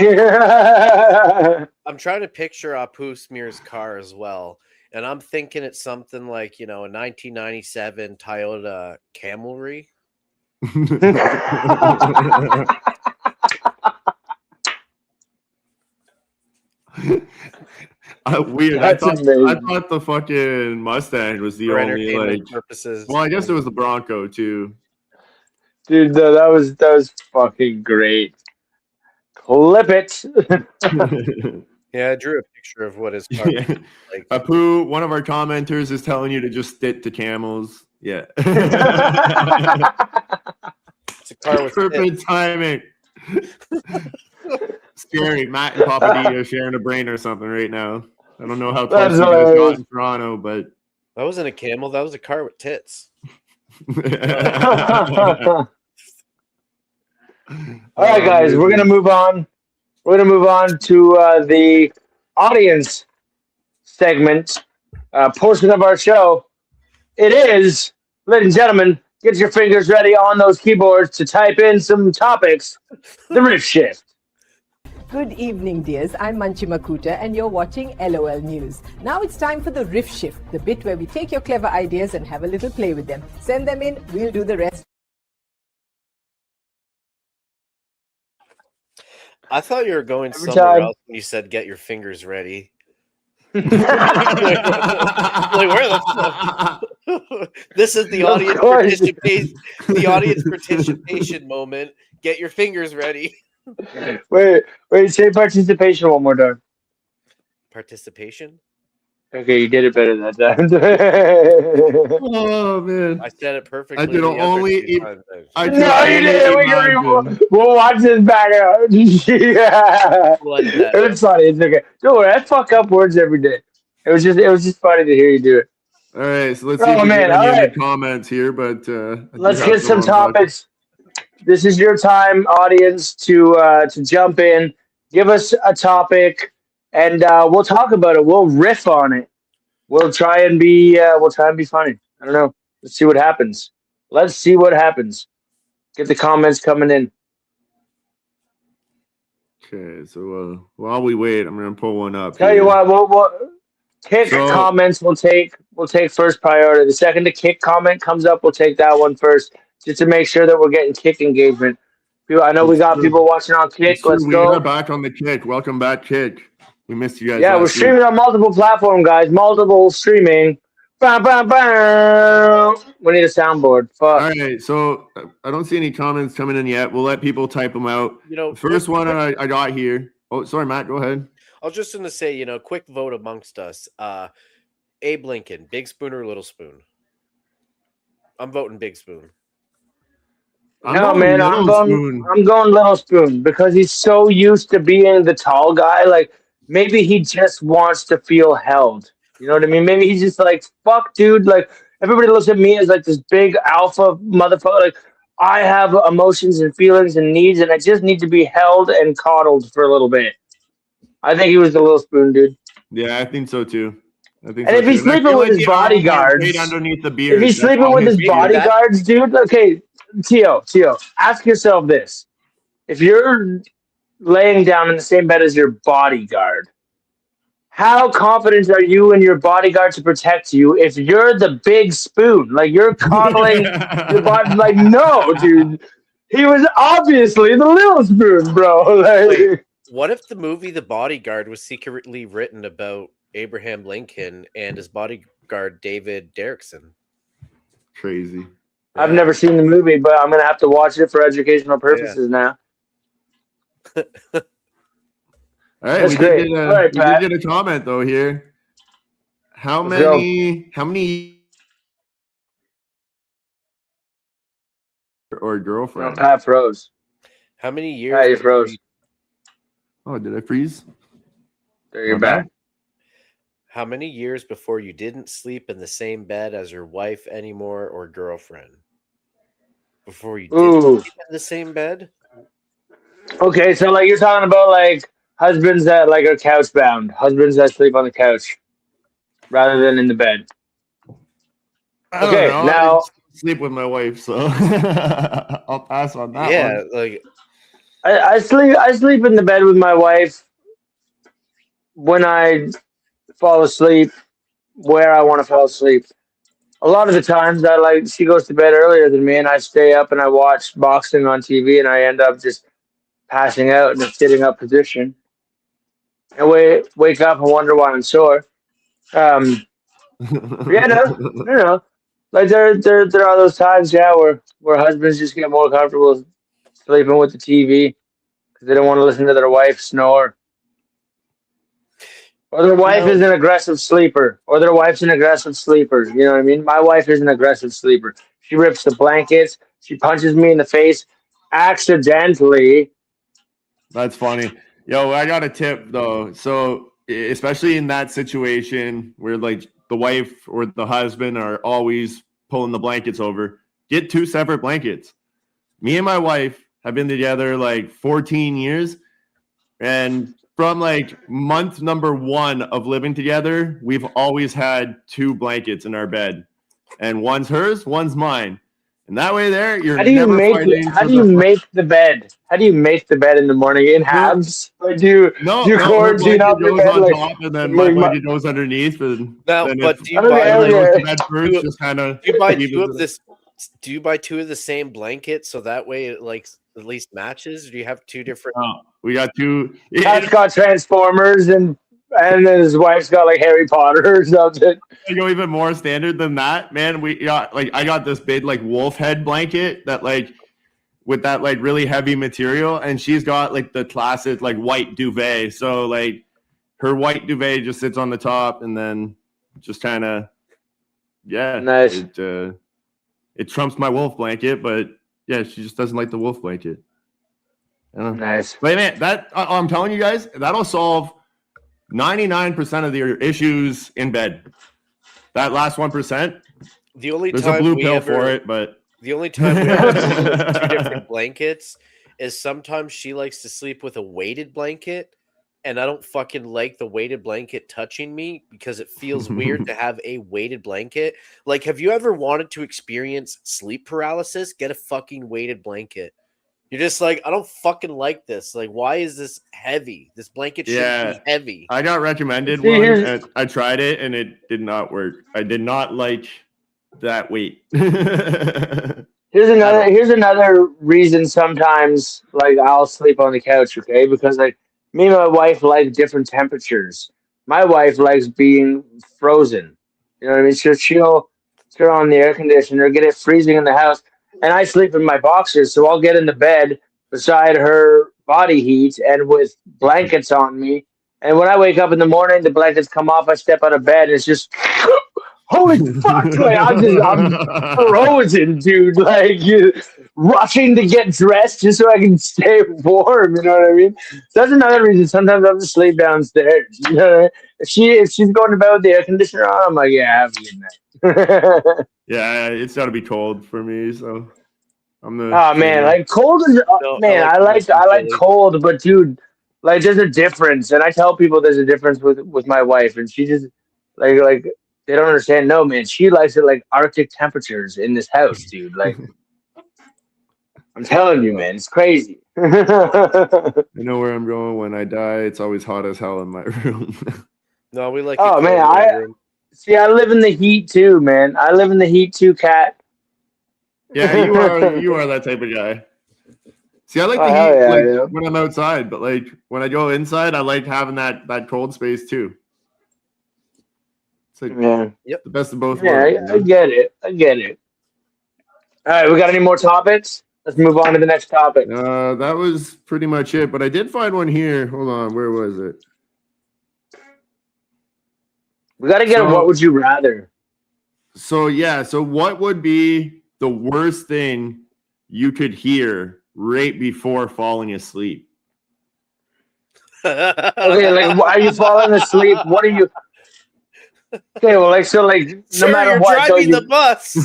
I'm trying to picture Apu Smear's car as well. And I'm thinking it's something like, a 1997 Toyota Camry. Weird. I thought the fucking Mustang was the only like purposes. Well, I guess it was the Bronco too. Dude, that was fucking great. Clip it. Yeah, I drew a picture of what his car is like. Apu, one of our commenters is telling you to just stick to camels. Yeah. It's a car with perfect timing. Scary. Matt and Papadillo sharing a brain or something right now. I don't know how close you guys got in Toronto, but that wasn't a camel. That was a car with tits. All right, guys, we're gonna move on. We're going to move on to the audience segment portion of our show. It is, ladies and gentlemen, get your fingers ready on those keyboards to type in some topics. The Riff Shift. Good evening, dears. I'm Manchi Makuta, and you're watching LOL News. Now it's time for the Riff Shift, the bit where we take your clever ideas and have a little play with them. Send them in, we'll do the rest. I thought you were going somewhere else when you said get your fingers ready. Like, where the fuck? This is the audience participation moment. Get your fingers ready. Wait, say participation one more time. participation. Okay, you did it better that time. Oh man, I said it perfectly. I can only. I can No, you only didn't. imagine. We'll watch this back out. Yeah. We'll edit that It's funny. It's okay. Don't worry. I fuck up words every day. It was just funny to hear you do it. All right, so let's see if Oh we man! get any All other right, comments here. But I do let's have get some on book. topics. This is your time, audience, to jump in. Give us a topic, and we'll talk about it. We'll riff on it. We'll try and be funny. I don't know. Let's see what happens. Let's see what happens. Get the comments coming in. Okay, so while we wait, I'm gonna pull one up. Tell here. you what, we'll kick comments. We'll take first priority. The second the kick comment comes up, we'll take that one first, just to make sure that we're getting kick engagement. I know we got people watching on Kick. Let's we go. are back on the Kick. Welcome back, Kick. We missed you guys. Yeah, we're streaming on multiple platforms, guys. Multiple streaming. Bam, bam, bam. We need a soundboard. Fuck. All right, so I don't see any comments coming in yet. We'll let people type them out. The first one I got here. Oh, sorry, Matt. Go ahead. I was just going to say, quick vote amongst us. Abe Lincoln, big spoon or little spoon? I'm voting big spoon. I'm going little spoon because he's so used to being the tall guy. Like, maybe he just wants to feel held. You know what I mean? Maybe he's just like, fuck, dude. Like, everybody looks at me as like this big alpha motherfucker. Like, I have emotions and feelings and needs, and I just need to be held and coddled for a little bit. I think he was the little spoon, dude. Yeah, I think so too. If he's sleeping with his bodyguards, underneath the beard, if he's sleeping with his bodyguards, dude, okay, Tio, ask yourself this. If you're laying down in the same bed as your bodyguard, how confident are you in your bodyguard to protect you if you're the big spoon? Like, you're coddling your body. Like, no, dude. He was obviously the little spoon, bro. Like, wait, what if the movie The Bodyguard was secretly written about Abraham Lincoln and his bodyguard David Derrickson? Crazy. I've never seen the movie, but I'm gonna have to watch it for educational purposes now. All right, That's great. We did get a comment though here. How many or girlfriend? No, Pat froze. How many years? Pat, you froze. Oh, did I freeze? There, you're back. How many years before you didn't sleep in the same bed as your wife anymore or girlfriend? Before you didn't sleep in the same bed? Okay, so like you're talking about like husbands that like are couch bound, husbands that sleep on the couch rather than in the bed. Okay, now I sleep with my wife, so I'll pass on that. Yeah, one. like I sleep in the bed with my wife when I fall asleep, where I want to fall asleep. A lot of the times she goes to bed earlier than me and I stay up and I watch boxing on TV and I end up just passing out in a sitting up position. And wake up and wonder why I'm sore. Yeah, no. Like there are those times, yeah, where husbands just get more comfortable sleeping with the TV because they don't want to listen to their wife snore. Or their wife is an aggressive sleeper. Or their wife's an aggressive sleeper. You know what I mean? My wife is an aggressive sleeper. She rips the blankets. She punches me in the face accidentally. That's funny. Yo, I got a tip though. So especially in that situation where like the wife or the husband are always pulling the blankets over, get 2 separate blankets. Me and my wife have been together like 14 years. And from like month number 1 of living together, we've always had 2 blankets in our bed. And one's hers, one's mine. And that way there, you're How do you make the bed? How do you make the bed in the morning in halves? Like do you quarantine up your bed on top and then my blanket goes underneath? And but do you buy 2 of the same blanket so that way it like at least matches? Or do you have 2 different? We got 2. Pat's got Transformers and his wife's got like Harry Potter or something. I go even more standard than that, man. We got like I got this big like wolf head blanket that like with that like really heavy material, and she's got like the classic like white duvet. So like her white duvet just sits on the top, and then just kind of, Nice. It trumps my wolf blanket, but yeah, she just doesn't like the wolf blanket. Nice. But man, that I'm telling you guys, that'll solve 99% of your issues in bed. That last 1%. There's a blue pill for it, but the only time we ever sleep with two different blankets is sometimes she likes to sleep with a weighted blanket, and I don't fucking like the weighted blanket touching me because it feels weird to have a weighted blanket. Like, have you ever wanted to experience sleep paralysis? Get a fucking weighted blanket. You're just like, I don't fucking like this. Like, why is this heavy? This blanket shouldn't be heavy. I got recommended one, and I tried it, and it did not work. I did not like that weight. Here's another reason sometimes, like, I'll sleep on the couch, okay? Because, like, me and my wife like different temperatures. My wife likes being frozen. You know what I mean? She'll turn on the air conditioner, get it freezing in the house, and I sleep in my boxers, so I'll get in the bed beside her body heat and with blankets on me. And when I wake up in the morning, the blankets come off, I step out of bed, and it's just... Holy fuck! Like, I'm frozen, dude. Like, rushing to get dressed just so I can stay warm. You know what I mean? That's another reason. Sometimes I'll just sleep downstairs. You know what I mean? If she's going to bed with the air conditioner on, I'm like, yeah, have a good night. Yeah, it's got to be cold for me. So I'm the. Oh man, like cold is man. I like cold, but dude, like there's a difference, and I tell people there's a difference with my wife, and she just like. They don't understand. No, man. She likes it like Arctic temperatures in this house, dude. Like, I'm telling you, man. It's crazy. I know where I'm going when I die. It's always hot as hell in my room. No, we like. Oh, man. I live in the heat, too, man. I live in the heat, too, Kat. Yeah, you are that type of guy. See, I like the heat when I'm outside, but, like, when I go inside, I like having that cold space, too. Like, the best of both worlds. Yeah, I get it. All right, we got any more topics? Let's move on to the next topic. That was pretty much it, but I did find one here. Hold on, where was it? We got to get what would you rather? So what would be the worst thing you could hear right before falling asleep? Okay, like, are you falling asleep? What are you... Okay, well, like, so, like, Sir, no matter you're what, driving the bus.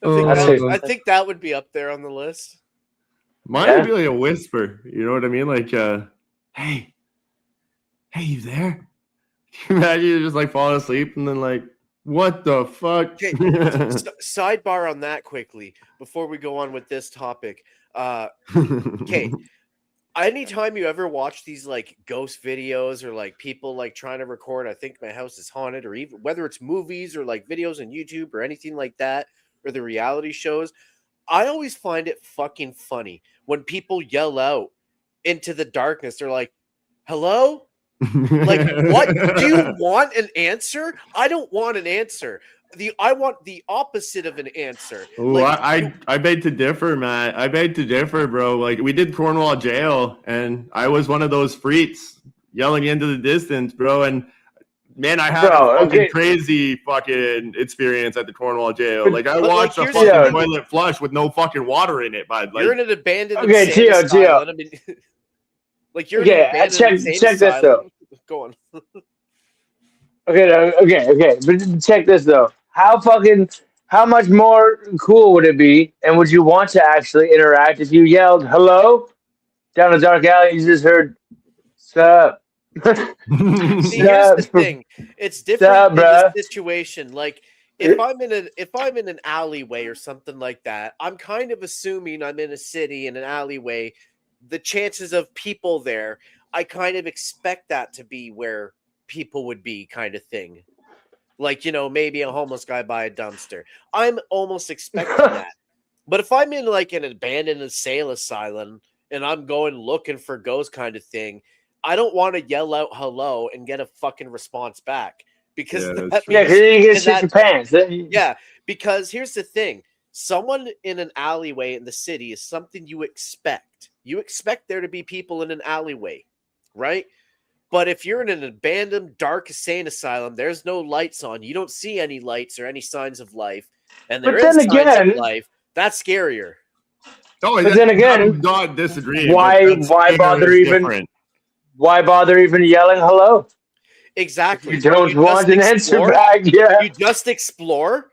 I think that would be up there on the list. Mine would be like a whisper. You know what I mean? Like, hey, you there? Imagine you're just like falling asleep and then like, what the fuck? Okay, sidebar on that quickly before we go on with this topic. Okay, anytime you ever watch these like ghost videos or like people like trying to record, I think my house is haunted, or even whether it's movies or like videos on YouTube or anything like that, or the reality shows, I always find it fucking funny when people yell out into the darkness. They're like, hello? Like, what? Do you want an answer? I don't want an answer. I want the opposite of an answer. Oh, like, I beg to differ, Matt. I beg to differ, bro. Like, we did Cornwall jail, and I was one of those freaks yelling into the distance, bro. And man, I had a fucking crazy fucking experience at the Cornwall jail. Like, I watched a fucking toilet flush with no fucking water in it, bud. Like, you're in an abandoned insane asylum. I mean, like, you're in an abandoned insane asylum. This though. Go on. Okay. But check this though. How much more cool would it be, and would you want to actually interact if you yelled hello down a dark alley? You just heard sup. See, here's the thing. It's different in this situation. Like, if I'm in an alleyway or something like that, I'm kind of assuming I'm in a city in an alleyway. The chances of people there, I kind of expect that to be where people would be, kind of thing. Like, you know, maybe a homeless guy by a dumpster. I'm almost expecting that. But if I'm in like an abandoned insane asylum and I'm going looking for ghosts kind of thing, I don't want to yell out hello and get a fucking response back because Yeah, that Yeah, means because you get shit your pants. yeah, because here's the thing. Someone in an alleyway in the city is something you expect. You expect there to be people in an alleyway, right? But if you're in an abandoned, dark insane asylum, there's no lights on. You don't see any lights or any signs of life. And there But then is signs of again, life. That's scarier. Oh, but then again, I'm not disagreeing. But that why scare bother is even? different. Why bother even yelling hello? Exactly. If you don't want an answer explore. back, yeah. You just explore,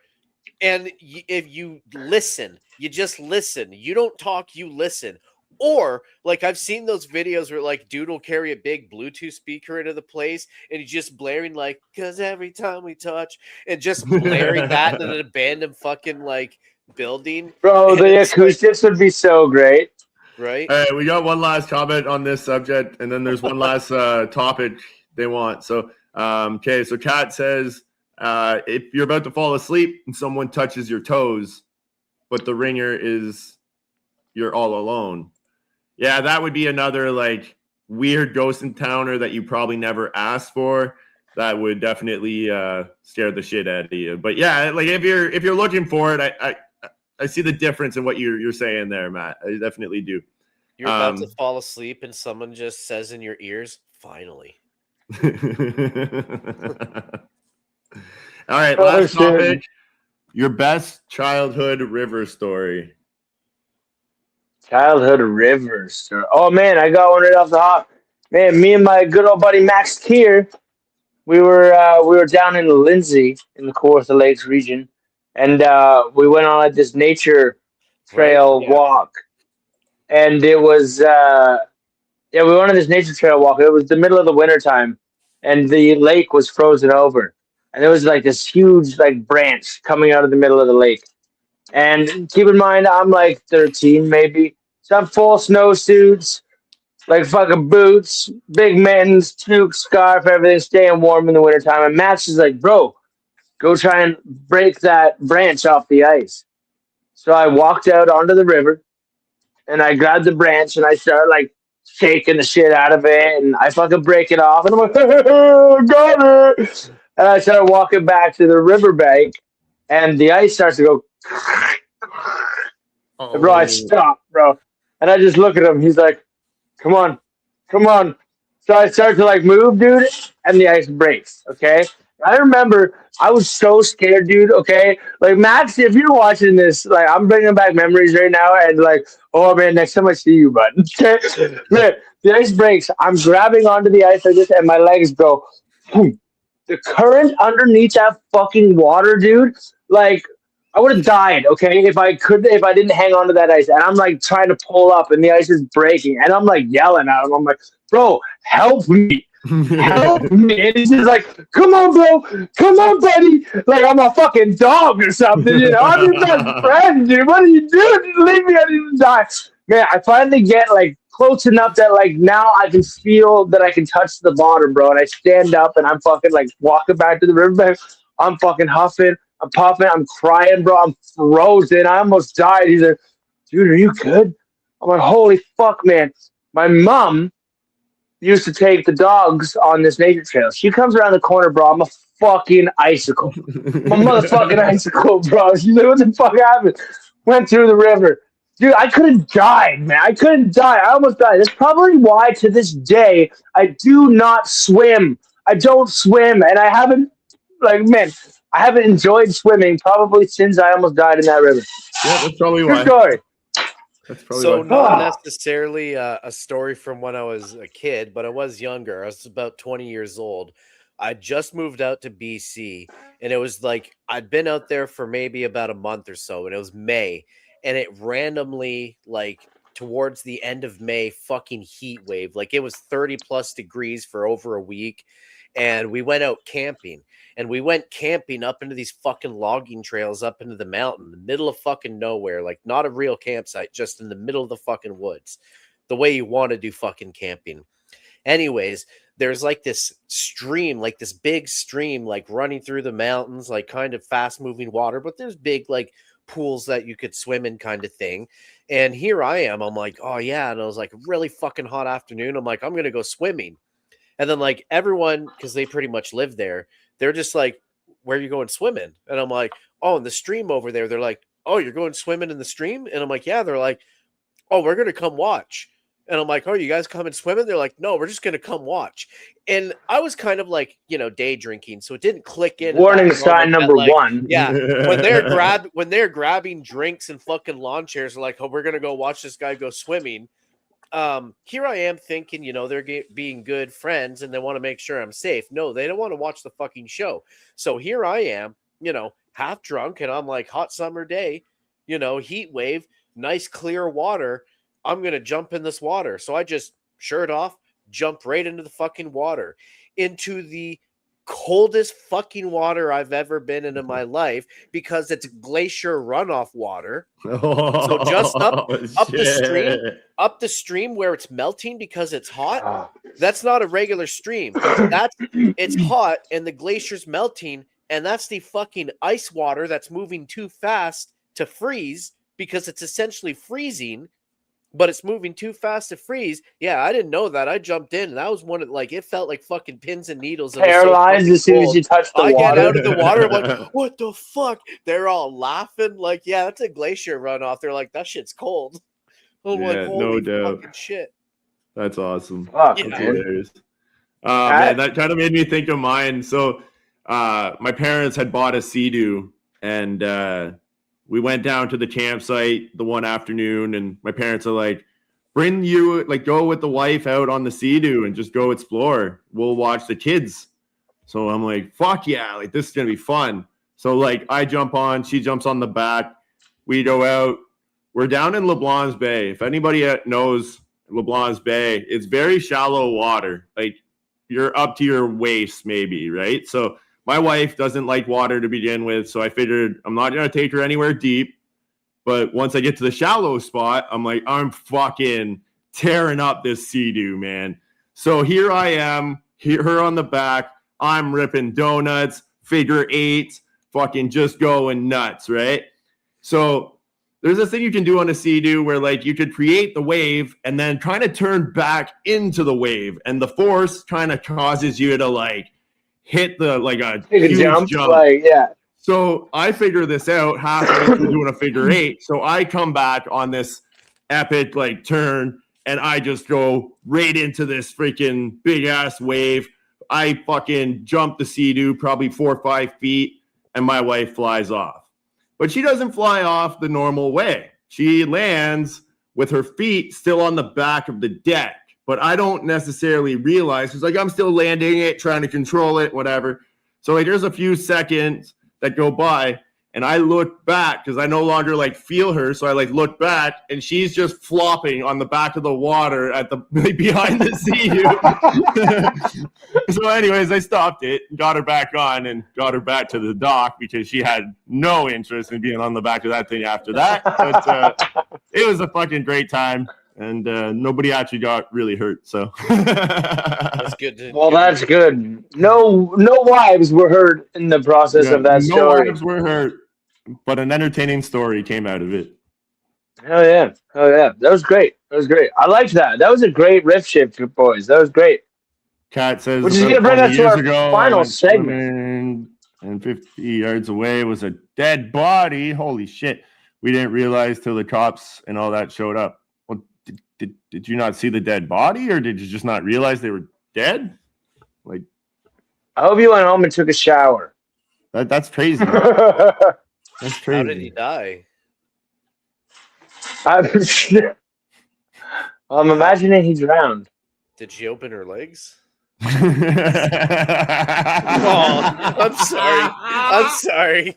and if you listen, you just listen. You don't talk, you listen. Or like I've seen those videos where like dude will carry a big Bluetooth speaker into the place and he's just blaring like "'cause every time we touch" and just blaring that in an abandoned fucking like building. Bro, And the it's like, acoustics would be so great. right? All right, we got one last comment on this subject, and then there's one last topic they want. So, okay, so Kat says, if you're about to fall asleep and someone touches your toes, but the ringer is you're all alone. Yeah, that would be another like weird ghost encounter that you probably never asked for. That would definitely scare the shit out of you. But yeah, like if you're looking for it, I see the difference in what you're saying there, Matt. I definitely do. You're about to fall asleep and someone just says in your ears, "Finally." All right, last topic. Your best childhood river story. Childhood river story. Oh man, I got one right off the hop. Man, me and my good old buddy Max Kier, we were down in Lindsay in the Kawartha Lakes region, and we went on like this nature trail walk, and it was yeah, we went on this nature trail walk. It was the middle of the winter time, and the lake was frozen over, and there was like this huge like branch coming out of the middle of the lake. And keep in mind, I'm like 13 maybe, so I'm full snowsuits, like fucking boots, big mittens, toque, scarf, everything, staying warm in the wintertime. And Max is like, bro, go try and break that branch off the ice. So I walked out onto the river and I grabbed the branch and I started like shaking the shit out of it and I fucking break it off and I'm like, got it. And I started walking back to the riverbank and the ice starts to go. And bro, I stopped, bro. And I just look at him. He's like, come on, come on. So I start to like move, dude, and the ice breaks. Okay. I remember I was so scared, dude. Okay. Like, Max, if you're watching this, like, I'm bringing back memories right now. And like, oh man, next time I see you, bud. Okay. Man, the ice breaks. I'm grabbing onto the ice like this, and my legs go, boom. The current underneath that fucking water, dude, like, I would have died, okay, if I didn't hang on to that ice. And I'm like trying to pull up and the ice is breaking. And I'm like yelling at him. I'm like, bro, help me. Help me. And he's just like, come on, bro. Come on, buddy. Like I'm a fucking dog or something, you know. I'm your best friend, dude. What are you doing? Just leave me, I need to die. Man, I finally get like close enough that like now I can feel that I can touch the bottom, bro. And I stand up and I'm fucking like walking back to the riverbank. I'm fucking huffing. I'm puffing. I'm crying, bro. I'm frozen. I almost died. He's like, dude, are you good? I'm like, holy fuck, man. My mom used to take the dogs on this nature trail. She comes around the corner, bro. I'm a fucking icicle. I'm a motherfucking icicle, bro. She's like, what the fuck happened? Went through the river. Dude, I could have died, man. I couldn't die. I almost died. That's probably why to this day I do not swim. I don't swim, and I haven't, like, man, I haven't enjoyed swimming probably since I almost died in that river. Yeah, that's probably True why. story. That's probably So why. not necessarily a story from when I was a kid, but I was younger. I was about 20 years old. I just moved out to BC, and it was like I'd been out there for maybe about a month or so, and it was May, and it randomly, like towards the end of May, fucking heat wave. Like it was 30 plus degrees for over a week, and we went out camping. And we went camping up into these fucking logging trails up into the mountain, the middle of fucking nowhere, like not a real campsite, just in the middle of the fucking woods, the way you want to do fucking camping. Anyways, there's like this stream, like this big stream, like running through the mountains, like kind of fast moving water, but there's big like pools that you could swim in kind of thing. And here I am. I'm like, oh yeah. And I was like, really fucking hot afternoon. I'm like, I'm going to go swimming. And then like everyone, because they pretty much live there, they're just like, where are you going swimming? And I'm like, oh, in the stream over there. They're like, oh, you're going swimming in the stream? And I'm like, yeah. They're like, oh, we're going to come watch. And I'm like, oh, you guys coming swimming? They're like, no, we're just going to come watch. And I was kind of like, day drinking. So it didn't click in. Warning sign number one. Yeah. When they're grabbing drinks and fucking lawn chairs, they're like, oh, we're going to go watch this guy go swimming. Here I am thinking, they're being good friends and they want to make sure I'm safe. No, they don't want to watch the fucking show. So here I am, half drunk, and I'm like, hot summer day, heat wave, nice clear water. I'm going to jump in this water. So I just shirt off, jump right into the fucking water, into the coldest fucking water I've ever been in my life, because it's glacier runoff water. So just up the stream where it's melting because it's hot. That's not a regular stream. It's hot and the glacier's melting, and that's the fucking ice water that's moving too fast to freeze, because it's essentially freezing, but it's moving too fast to freeze. Yeah, I didn't know that. I jumped in, and that was one of, like, it felt like fucking pins and needles. Paralyzed as soon as you touch the water. I get out of the water, I'm like, what the fuck? They're all laughing, like, yeah, that's a glacier runoff. They're like, that shit's cold. I'm like, holy fucking shit. That's awesome. Fuck, that's hilarious. Man, that kind of made me think of mine. So my parents had bought a Sea-Doo, and we went down to the campsite the one afternoon, and my parents are like, go with the wife out on the Sea-Doo and just go explore. We'll watch the kids. So I'm like, fuck yeah, like this is going to be fun. So like I jump on, she jumps on the back. We go out. We're down in LeBlanc's Bay. If anybody knows LeBlanc's Bay, it's very shallow water. Like you're up to your waist maybe, right? So my wife doesn't like water to begin with, so I figured I'm not going to take her anywhere deep. But once I get to the shallow spot, I'm like, I'm fucking tearing up this Sea-Doo, man. So here I am, her on the back. I'm ripping donuts, figure eights, fucking just going nuts, right? So there's this thing you can do on a Sea-Doo where like you could create the wave and then kind of turn back into the wave. And the force kind of causes you to like hit the like a huge jump. Like, yeah. So I figure this out halfway through doing a figure eight. So I come back on this epic like turn, and I just go right into this freaking big ass wave. I fucking jump the Sea-Doo probably 4 or 5 feet, and my wife flies off. But she doesn't fly off the normal way. She lands with her feet still on the back of the deck. But I don't necessarily realize, because like I'm still landing it, trying to control it, whatever. So like there's a few seconds that go by, and I look back because I no longer like feel her. So I like look back, and she's just flopping on the back of the water at the behind the Sea-Doo. So anyways, I stopped it, got her back on, and got her back to the dock because she had no interest in being on the back of that thing after that. But it was a fucking great time. And nobody actually got really hurt, so that's good. That's good. No wives were hurt in the process of that story. No wives were hurt, but an entertaining story came out of it. Hell yeah. That was great. I liked that. That was a great riff shift, boys. That was great. Kat says, which is going to bring us to our final segment. And 50 yards away was a dead body. Holy shit! We didn't realize till the cops and all that showed up. Did you not see the dead body, or did you just not realize they were dead? Like, I hope you went home and took a shower. That's crazy. That's crazy. How did he die? I'm imagining he drowned. Did she open her legs? Oh, I'm sorry.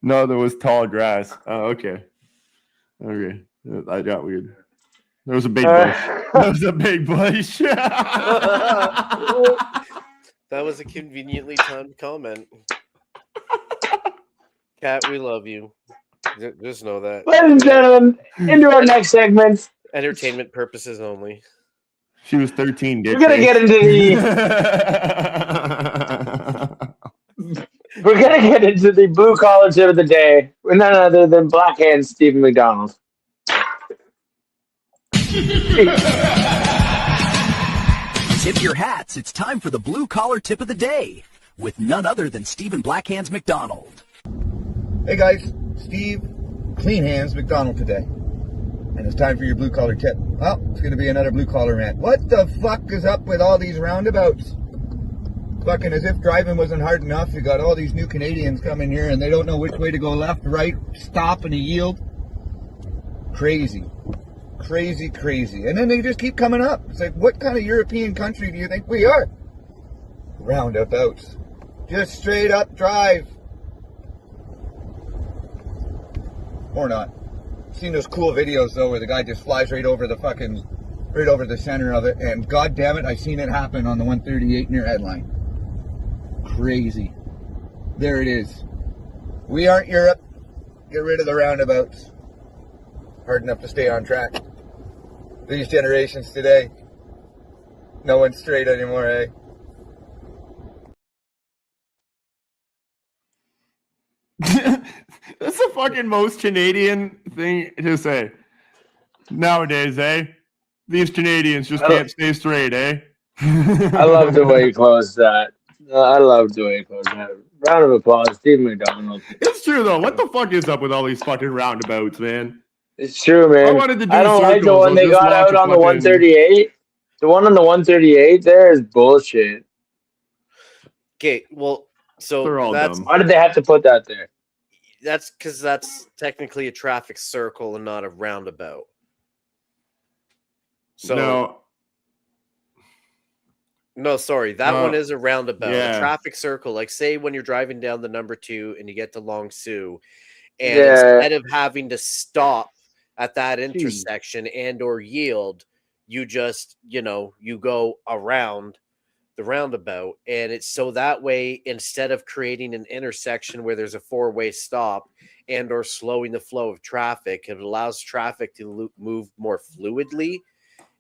No, there was tall grass. Oh, okay. Okay, I got weird. There was a big bush. That was a big bush. That was a conveniently timed comment. Kat, we love you. Just know that. Ladies and gentlemen, into our next segment. Entertainment purposes only. She was 13. We're going to get into the... We're gonna get into the blue collar tip of the day with none other than Black Hand Stephen McDonald. Tip your hats. It's time for the blue collar tip of the day with none other than Stephen Blackhands McDonald. Hey guys, Steve Clean Hands McDonald today. And it's time for your blue collar tip. Well, it's going to be another blue collar rant. What the fuck is up with all these roundabouts? Fucking as if driving wasn't hard enough. You got all these new Canadians coming here and they don't know which way to go, left, right, stop and a yield. Crazy. Crazy. And then they just keep coming up. It's like, what kind of European country do you think we are? Roundabouts. Just straight up drive. Or not. Seen those cool videos though where the guy just flies right over the center of it, and god damn it, I've seen it happen on the 138 near headline. Crazy. There it is. We aren't Europe. Get rid of the roundabouts. Hard enough to stay on track. These generations today, no one's straight anymore, eh? That's the fucking most Canadian thing to say nowadays, eh? These Canadians just can't stay straight, eh? I love the way you closed that. Round of applause, Steve McDonald. It's true though. What the fuck is up with all these fucking roundabouts, man? It's true, man. I wanted to do I don't like the circles, one I'll they just got watch out a on the fucking- 138. The one on the 138 there is bullshit. Okay, well, so They're all that's dumb. Why did they have to put that there? that's because that's technically a traffic circle and not a roundabout. So no, sorry, that one is a roundabout. Yeah. A traffic circle, like say when you're driving down the number 2 and you get to Long Sault, and Yeah. instead of having to stop at that intersection and or yield, you just, you go around the roundabout, and it's so that way instead of creating an intersection where there's a 4-way stop and or slowing the flow of traffic, it allows traffic to move more fluidly.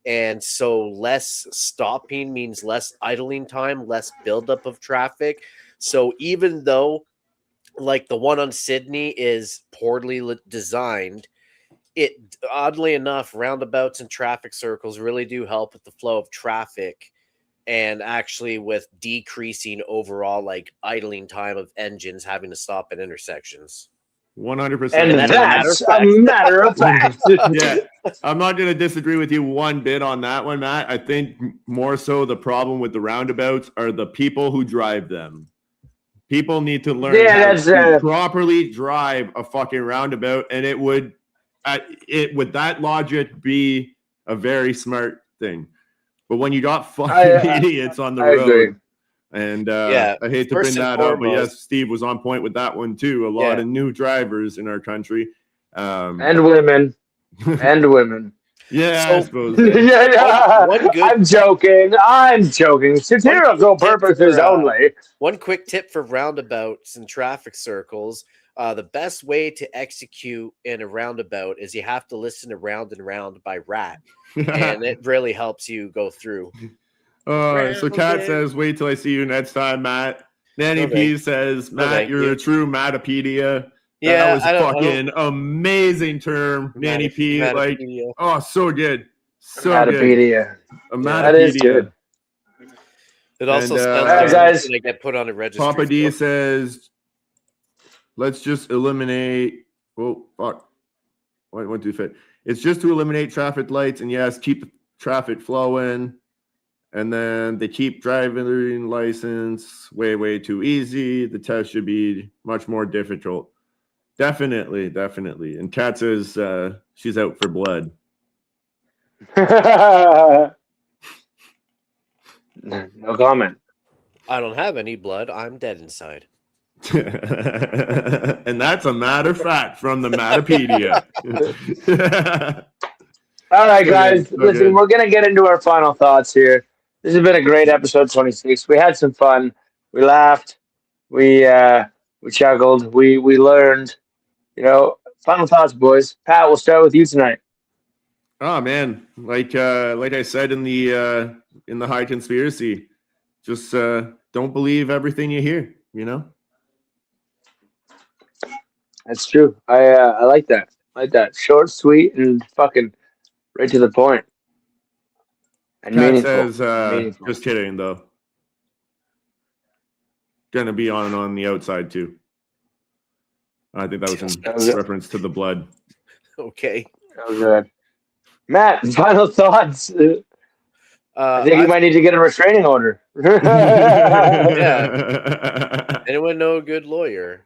And so less stopping means less idling time, less buildup of traffic. So even though like the one on Sydney is poorly designed, it oddly enough, roundabouts and traffic circles really do help with the flow of traffic and actually with decreasing overall like idling time of engines having to stop at intersections. 100%. And that's a matter of fact. Yeah, I'm not going to disagree with you one bit on that one, Matt. I think more so the problem with the roundabouts are the people who drive them. People need to learn how to properly drive a fucking roundabout, and it would that logic be a very smart thing. But when you got fucking idiots on the road, agree. and I hate to bring that up, but yes, Steve was on point with that one too. A lot of new drivers in our country, and women, Yeah, So- I suppose. One good I'm joking. Satirical purposes only. One quick tip for roundabouts and traffic circles. The best way to execute in a roundabout is you have to listen to Round and Round by Rat. And it really helps you go through. So Kat says, wait till I see you next time, Matt. Nanny P says, Matt, you're a true Matapedia. Yeah, that was fucking amazing term, Nanny P. Like, oh, so good. So Matapedia. Good. A Matapedia. That is good. It also sounds like guys, I get put on a registry. Papa D says, let's just eliminate. Oh, fuck. What do you fit? It's just to eliminate traffic lights, and yes, keep the traffic flowing. And then they keep driving license way too easy. The test should be much more difficult. Definitely. And Kat says she's out for blood. No comment. I don't have any blood. I'm dead inside. And that's a matter of fact from the Matapedia. All right, guys. Listen, we're going to get into our final thoughts here. This has been a great episode 26. We had some fun. We laughed. We chuckled. We learned. Final thoughts, boys. Pat, we'll start with you tonight. Oh man, like I said in the High Conspiracy, just don't believe everything you hear. That's true. I like that. I like that. Short, sweet, and fucking right to the point. And Cat meaningful. says, just kidding, though. Gonna be on the outside, too. I think that was in reference to the blood. Okay. That was good. Matt, final thoughts. I think you might need to get a restraining order. Yeah. Anyone know a good lawyer?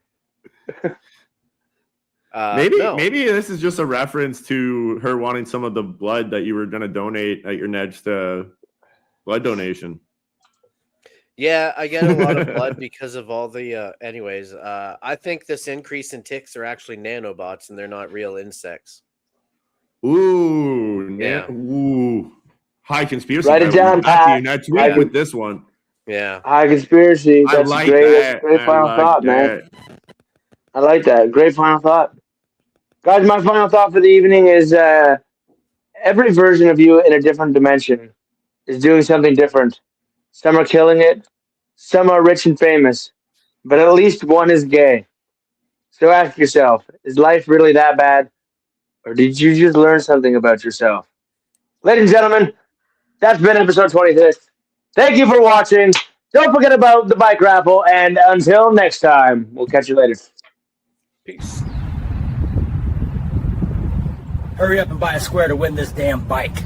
Maybe this is just a reference to her wanting some of the blood that you were going to donate at your next blood donation. Yeah, I get a lot of blood because of all the. Anyways, I think this increase in ticks are actually nanobots and they're not real insects. Ooh, yeah. Ooh, high conspiracy. Write it down, Pat. Next week with this one. Yeah, high conspiracy. That's I like great. that. That's a great final thought, man. I like that. Great final thought, guys. My final thought for the evening is every version of you in a different dimension is doing something different. Some are killing it, some are rich and famous, but at least one is gay. So ask yourself, is life really that bad? Or did you just learn something about yourself? Ladies and gentlemen, that's been episode 26. Thank you for watching. Don't forget about the bike raffle, and until next time, we'll catch you later. Peace. Hurry up and buy a square to win this damn bike.